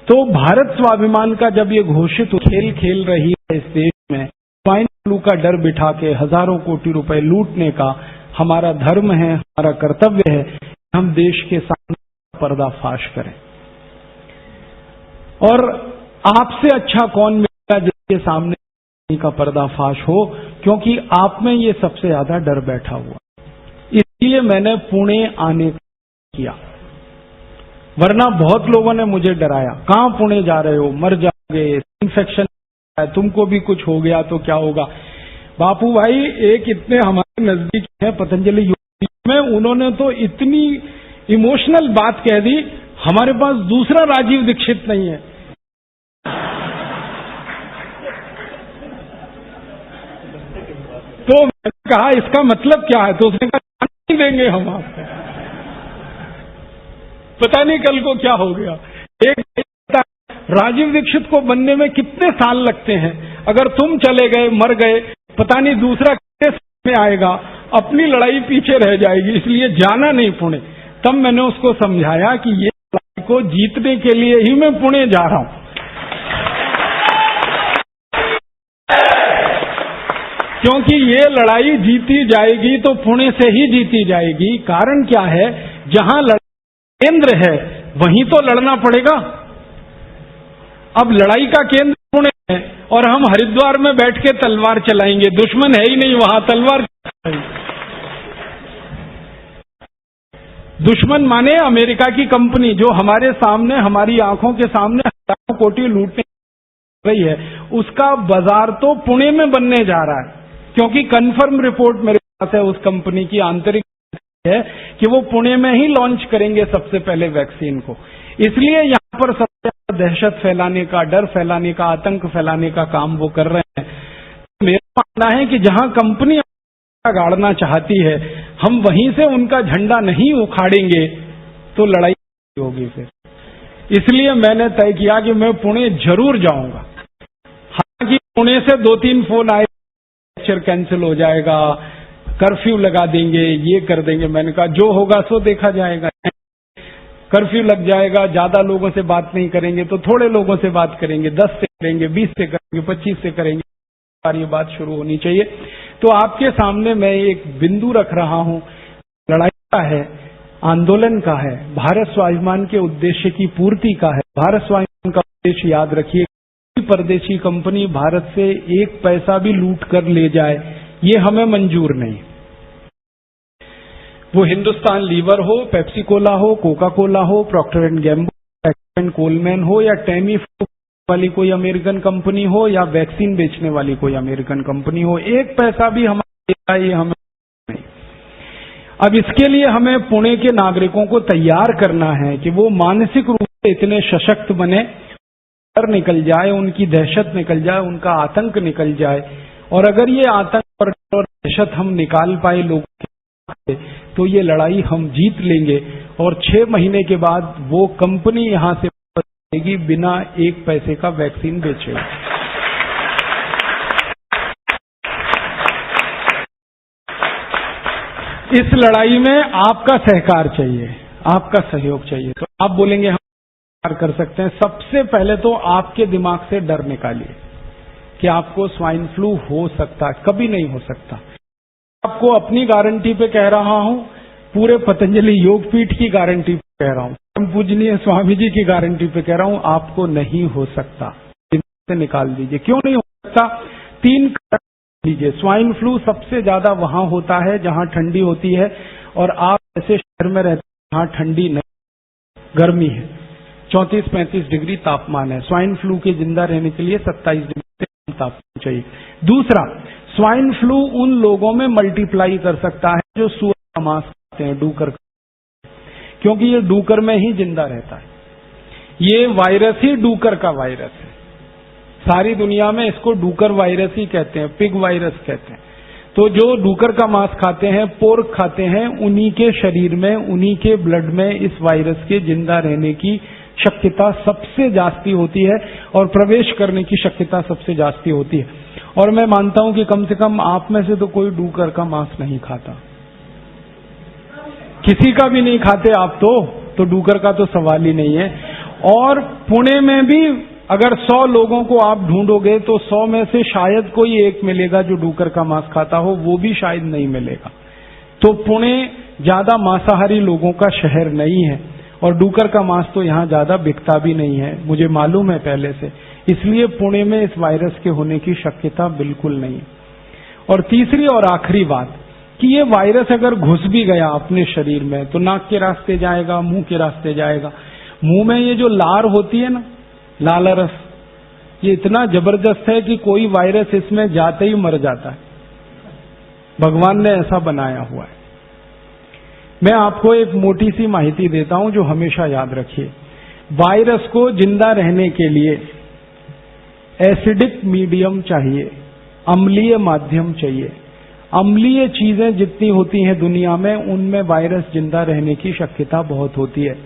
तो भारत स्वाभिमान का जब ये घोषित खेल खेल रही है इस देश में, स्वाइन फ्लू का डर बिठा के हजारों कोटि रुपए लूटने का हमारा धर्म है, हमारा कर्तव्य है कि हम देश के सामने पर्दाफाश करें। और आपसे अच्छा कौन मिलेगा जिसके सामने का पर्दाफाश हो, क्योंकि आप में ये सबसे ज्यादा डर बैठा हुआ। इसलिए मैंने पुणे आने किया, वरना बहुत लोगों ने मुझे डराया, कहां पुणे जा रहे हो, मर जाओगे, इन्फेक्शन है, तुमको भी कुछ हो गया तो क्या होगा। बापू भाई, एक इतने हमारे नजदीक है पतंजलि योग में, उन्होंने तो इतनी इमोशनल बात कह दी, हमारे पास दूसरा राजीव दीक्षित नहीं है। तो मैंने कहा इसका मतलब क्या है, तो उसने कहा नहीं देंगे हम आपको, पता नहीं कल को क्या हो गया। एक राजीव दीक्षित को बनने में कितने साल लगते हैं, अगर तुम चले गए, मर गए, पता नहीं दूसरा कितने साल में आएगा, अपनी लड़ाई पीछे रह जाएगी, इसलिए जाना नहीं पुणे। तब मैंने उसको समझाया कि ये लड़ाई को जीतने के लिए ही मैं पुणे जा रहा हूं, क्योंकि ये लड़ाई जीती जाएगी तो पुणे से ही जीती जाएगी। कारण क्या है, जहां केंद्र है वहीं तो लड़ना पड़ेगा। अब लड़ाई का केंद्र पुणे है और हम हरिद्वार में बैठ के तलवार चलाएंगे, दुश्मन है ही नहीं वहां, तलवार दुश्मन माने अमेरिका की कंपनी जो हमारे सामने, हमारी आंखों के सामने हजारों कोटि लूटने रही है, उसका बाजार तो पुणे में बनने जा रहा है। क्योंकि कंफर्म रिपोर्ट मेरे पास है उस कंपनी की आंतरिक है कि वो पुणे में ही लॉन्च करेंगे सबसे पहले वैक्सीन को। इसलिए यहां पर सबसे ज्यादा दहशत फैलाने का, डर फैलाने का, आतंक फैलाने का काम वो कर रहे हैं। मेरा मानना है कि जहां कंपनी गाड़ना चाहती है, हम वहीं से उनका झंडा नहीं उखाड़ेंगे तो लड़ाई होगी फिर। इसलिए मैंने तय किया कि मैं पुणे जरूर जाऊंगा। हालांकि पुणे से 2-3 फोन आए, लेक्चर कैंसिल हो जाएगा, कर्फ्यू लगा देंगे, ये कर देंगे। मैंने कहा जो होगा सो देखा जाएगा। कर्फ्यू लग जाएगा, ज्यादा लोगों से बात नहीं करेंगे तो थोड़े लोगों से बात करेंगे, 10 से करेंगे, 20 से करेंगे, 25 से करेंगे, ये बात शुरू होनी चाहिए। तो आपके सामने मैं एक बिंदु रख रहा हूं, लड़ाई का है, आंदोलन का है, भारत स्वाभिमान के उद्देश्य की पूर्ति का है। भारत स्वाभिमान का उद्देश्य याद रखिए, परदेशी कंपनी भारत से 1 पैसा भी लूट कर ले जाए, ये हमें मंजूर नहीं। वो हिंदुस्तान लीवर हो, पेप्सी कोला हो, कोका कोला हो, प्रॉक्टर एंड गैम्बल, कोलमैन हो, या टेमीफ्लू वाली कोई अमेरिकन कंपनी हो, या वैक्सीन बेचने वाली कोई अमेरिकन कंपनी हो, 1 पैसा भी हमारा ये हमें नहीं। अब इसके लिए हमें पुणे के नागरिकों को तैयार करना है कि वो मानसिक रूप से इतने सशक्त बने, डर निकल जाए, उनकी दहशत निकल जाए, उनका आतंक निकल जाए। और अगर ये आतंक और दहशत हम निकाल पाए लोगों से, तो ये लड़ाई हम जीत लेंगे और 6 महीने के बाद वो कंपनी यहां से जाएगी बिना 1 पैसे का वैक्सीन बेचे। इस लड़ाई में आपका सहकार चाहिए, आपका सहयोग चाहिए। तो आप बोलेंगे हम कर सकते हैं। सबसे पहले तो आपके दिमाग से डर निकालिए कि आपको स्वाइन फ्लू हो सकता है, कभी नहीं हो सकता। आपको अपनी गारंटी पे कह रहा हूं, पूरे पतंजलि योगपीठ की गारंटी पे कह रहा हूं, हम पूजनीय स्वामी जी की गारंटी पे कह रहा हूं, आपको नहीं हो सकता। दिमाग से निकाल दीजिए। क्यों नहीं हो सकता? 3 लीजिए, स्वाइन फ्लू सबसे ज्यादा वहां होता है जहां ठंडी होती है, और आप ऐसे शहर में रहते हैं जहां ठंडी नहीं, गर्मी है, 34-35 डिग्री तापमान है। स्वाइन फ्लू के जिंदा रहने के लिए 27 डिग्री से कम तापमान चाहिए। दूसरा, स्वाइन फ्लू उन लोगों में मल्टीप्लाई कर सकता है जो सुअर का मांस खाते हैं, डूकर, क्योंकि ये डूकर में ही जिंदा रहता है। ये वायरस ही डूकर का वायरस है। सारी दुनिया में इसको डूकर वायरस ही कहते हैं, पिग वायरस कहते हैं। तो जो डूकर का मांस खाते हैं, पोर्क खाते हैं, उन्हीं के शरीर में, उन्हीं के ब्लड में इस वायरस के जिंदा रहने की शक्यता सबसे जास्ती होती है और प्रवेश करने की शक्यता सबसे जास्ती होती है। और मैं मानता हूं कि कम से कम आप में से तो कोई डूकर का मांस नहीं खाता, किसी का भी नहीं खाते आप, तो डूकर का तो सवाल ही नहीं है। और पुणे में भी अगर 100 लोगों को आप ढूंढोगे तो 100 में से शायद कोई एक मिलेगा जो डूकर का मांस खाता हो, वो भी शायद नहीं मिलेगा। तो पुणे ज्यादा मांसाहारी लोगों का शहर नहीं है, और डूकर का मांस तो यहां ज्यादा बिकता भी नहीं है, मुझे मालूम है पहले से। इसलिए पुणे में इस वायरस के होने की शक्यता बिल्कुल नहीं है। और तीसरी और आखिरी बात कि ये वायरस अगर घुस भी गया अपने शरीर में तो नाक के रास्ते जाएगा, मुंह के रास्ते जाएगा। मुंह में ये जो लार होती है ना, लालारस, ये इतना जबरदस्त है कि कोई वायरस इसमें जाते ही मर जाता है। भगवान ने ऐसा बनाया हुआ है। मैं आपको एक मोटी सी माहिती देता हूं जो हमेशा याद रखिए। वायरस को जिंदा रहने के लिए एसिडिक मीडियम चाहिए, अम्लीय माध्यम चाहिए। अम्लीय चीजें जितनी होती हैं दुनिया में, उनमें वायरस जिंदा रहने की शक्यता बहुत होती है।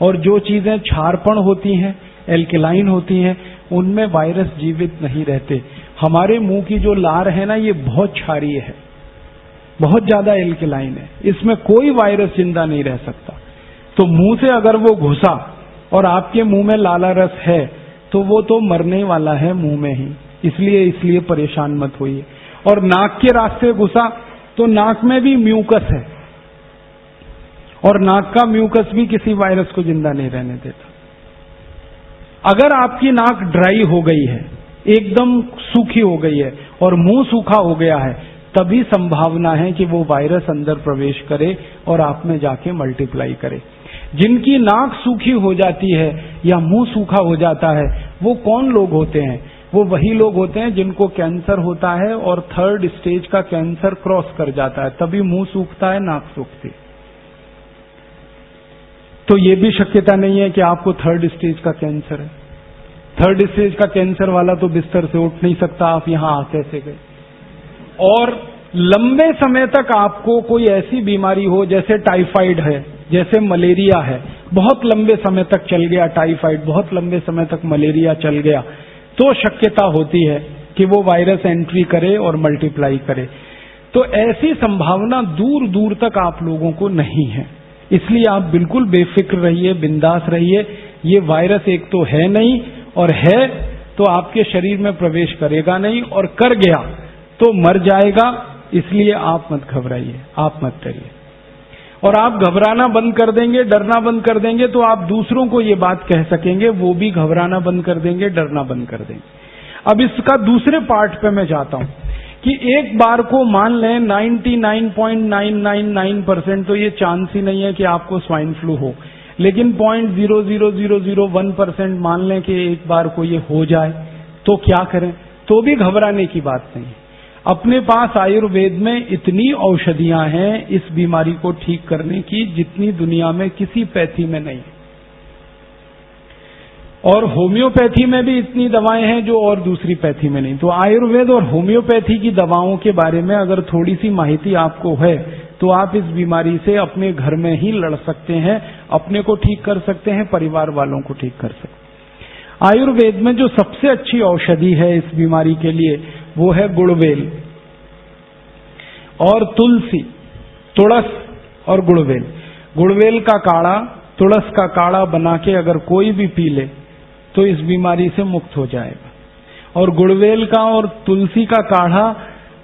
और जो चीजें क्षारपण होती हैं, एल्केलाइन होती हैं, उनमें वायरस जीवित नहीं रहते। हमारे मुंह की जो लार है ना, ये बहुत क्षारीय है, बहुत ज्यादा एल्केलाइन है, इसमें कोई वायरस जिंदा नहीं रह सकता। तो मुंह से अगर वो घुसा और आपके मुंह में लाला रस है तो वो तो मरने वाला है मुंह में ही, इसलिए परेशान मत होइए। और नाक के रास्ते घुसा तो नाक में भी म्यूकस है, और नाक का म्यूकस भी किसी वायरस को जिंदा नहीं रहने देता। अगर आपकी नाक ड्राई हो गई है, एकदम सूखी हो गई है और मुंह सूखा हो गया है, तभी संभावना है कि वो वायरस अंदर प्रवेश करे और आप में जाके मल्टीप्लाई करे। जिनकी नाक सूखी हो जाती है या मुंह सूखा हो जाता है, वो कौन लोग होते हैं? वो वही लोग होते हैं जिनको कैंसर होता है और 3rd स्टेज का कैंसर क्रॉस कर जाता है, तभी मुंह सूखता है, नाक सूखती। तो ये भी शक्यता नहीं है कि आपको 3rd स्टेज का कैंसर है। 3rd स्टेज का कैंसर वाला तो बिस्तर से उठ नहीं सकता, आप यहां आ कैसे गए? और लंबे समय तक आपको कोई ऐसी बीमारी हो जैसे टाइफाइड है, जैसे मलेरिया है, बहुत लंबे समय तक चल गया टाइफाइड, बहुत लंबे समय तक मलेरिया चल गया, तो शक्यता होती है कि वो वायरस एंट्री करे और मल्टीप्लाई करे। तो ऐसी संभावना दूर दूर तक आप लोगों को नहीं है। इसलिए आप बिल्कुल बेफिक्र रहिए, बिंदास रहिए। ये वायरस एक तो है नहीं, और है तो आपके शरीर में प्रवेश करेगा नहीं, और कर गया तो मर जाएगा। इसलिए आप मत घबराइए, आप मत डरिए। और आप घबराना बंद कर देंगे, डरना बंद कर देंगे, तो आप दूसरों को ये बात कह सकेंगे, वो भी घबराना बंद कर देंगे, डरना बंद कर देंगे। अब इसका दूसरे पार्ट पे मैं जाता हूं कि एक बार को मान लें 99.999% तो ये चांस ही नहीं है कि आपको स्वाइन फ्लू हो, लेकिन 0.00001% मान लें कि एक बार को ये हो जाए, तो क्या करें? तो भी घबराने की बात नहीं है। अपने पास आयुर्वेद में इतनी औषधियां हैं इस बीमारी को ठीक करने की, जितनी दुनिया में किसी पैथी में नहीं। और होम्योपैथी में भी इतनी दवाएं हैं जो और दूसरी पैथी में नहीं। तो आयुर्वेद और होम्योपैथी की दवाओं के बारे में अगर थोड़ी सी माहिती आपको है तो आप इस बीमारी से अपने घर में ही लड़ सकते हैं, अपने को ठीक कर सकते हैं, परिवार वालों को ठीक कर सकते हैं। आयुर्वेद में जो सबसे अच्छी औषधि है इस बीमारी के लिए वो है गुड़वेल और तुलसी, तुलस और गुड़वेल। गुड़वेल का काढ़ा, तुलस का काढ़ा बना के अगर कोई भी पी ले तो इस बीमारी से मुक्त हो जाएगा। और गुड़वेल का और तुलसी का काढ़ा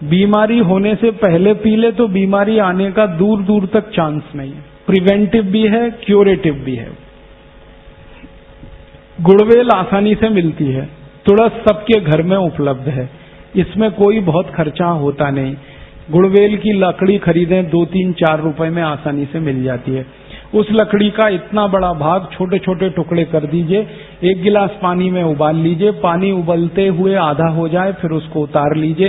बीमारी होने से पहले पी ले तो बीमारी आने का दूर दूर तक चांस नहीं है। प्रिवेंटिव भी है, क्यूरेटिव भी है। गुड़वेल आसानी से मिलती है, तुलस सबके घर में उपलब्ध है। इसमें कोई बहुत खर्चा होता नहीं। गुड़वेल की लकड़ी खरीदें 2, 3, 4 रुपए में आसानी से मिल जाती है। उस लकड़ी का इतना बड़ा भाग छोटे छोटे टुकड़े कर दीजिए, 1 गिलास पानी में उबाल लीजिए, पानी उबलते हुए आधा हो जाए फिर उसको उतार लीजिए,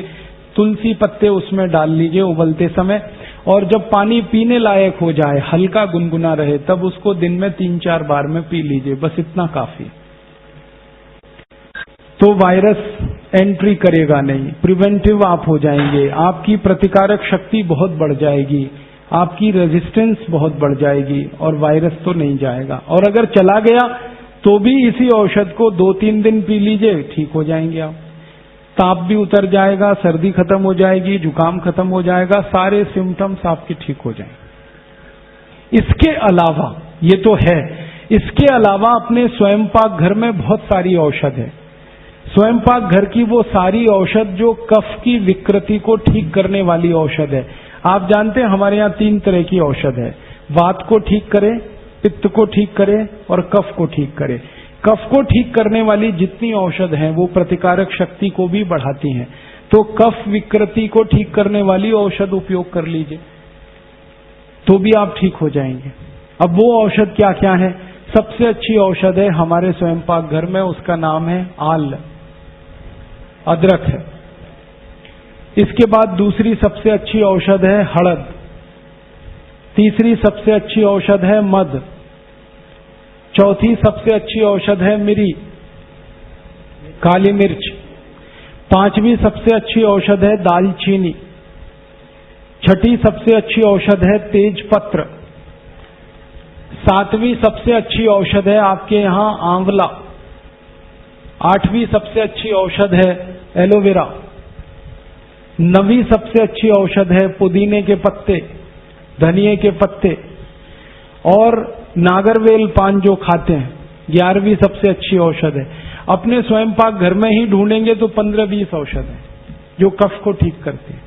तुलसी पत्ते उसमें डाल लीजिए उबलते समय, और जब पानी पीने लायक हो जाए, हल्का गुनगुना रहे, तब उसको दिन में 3-4 बार में पी लीजिए, बस इतना काफी। तो वायरस एंट्री करेगा नहीं, प्रिवेंटिव आप हो जाएंगे, आपकी प्रतिकारक शक्ति बहुत बढ़ जाएगी, आपकी रेजिस्टेंस बहुत बढ़ जाएगी और वायरस तो नहीं जाएगा। और अगर चला गया तो भी इसी औषध को 2-3 दिन पी लीजिए, ठीक हो जाएंगे आप। ताप भी उतर जाएगा, सर्दी खत्म हो जाएगी, जुकाम खत्म हो जाएगा, सारे सिम्टम्स आपके ठीक हो जाएंगे। इसके अलावा, ये तो है, इसके अलावा अपने स्वयं पाक घर में बहुत सारी औषध है। स्वयं पाक घर की वो सारी औषध जो कफ की विकृति को ठीक करने वाली औषध है। आप जानते हैं हमारे यहाँ 3 तरह की औषध है, वात को ठीक करे, पित्त को ठीक करे और कफ को ठीक करे। कफ को ठीक करने वाली जितनी औषध हैं वो प्रतिकारक शक्ति को भी बढ़ाती हैं, तो कफ विकृति को ठीक करने वाली औषध उपयोग कर लीजिए तो भी आप ठीक हो जाएंगे। अब वो औषध क्या क्या है? सबसे अच्छी औषध है हमारे स्वयं पाक घर में, उसका नाम है आल, अदरक है। इसके बाद दूसरी सबसे अच्छी औषध है हड़द, तीसरी सबसे अच्छी औषध है मध, चौथी सबसे अच्छी औषध है मिरी, काली मिर्च, पांचवी सबसे अच्छी औषध है दालचीनी, छठी सबसे अच्छी औषध है तेज पत्र, सातवीं सबसे अच्छी औषध है आपके यहां आंवला, आठवीं सबसे अच्छी औषध है एलोवेरा, नवीं सबसे अच्छी औषध है पुदीने के पत्ते, धनिए के पत्ते, और नागरवेल पान जो खाते हैं 11वीं सबसे अच्छी औषध है। अपने स्वयं पाक घर में ही ढूंढेंगे तो 15-20 औषध है जो कफ को ठीक करती है।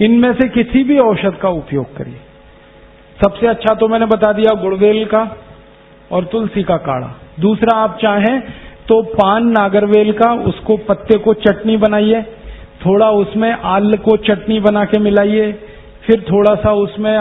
इनमें से किसी भी औषध का उपयोग करिए। सबसे अच्छा तो मैंने बता दिया गुड़वेल का और तुलसी का काढ़ा। दूसरा आप चाहें तो पान नागरवेल का, उसको पत्ते को चटनी बनाइए, थोड़ा उसमें आल को चटनी बना के मिलाइए, फिर थोड़ा सा उसमें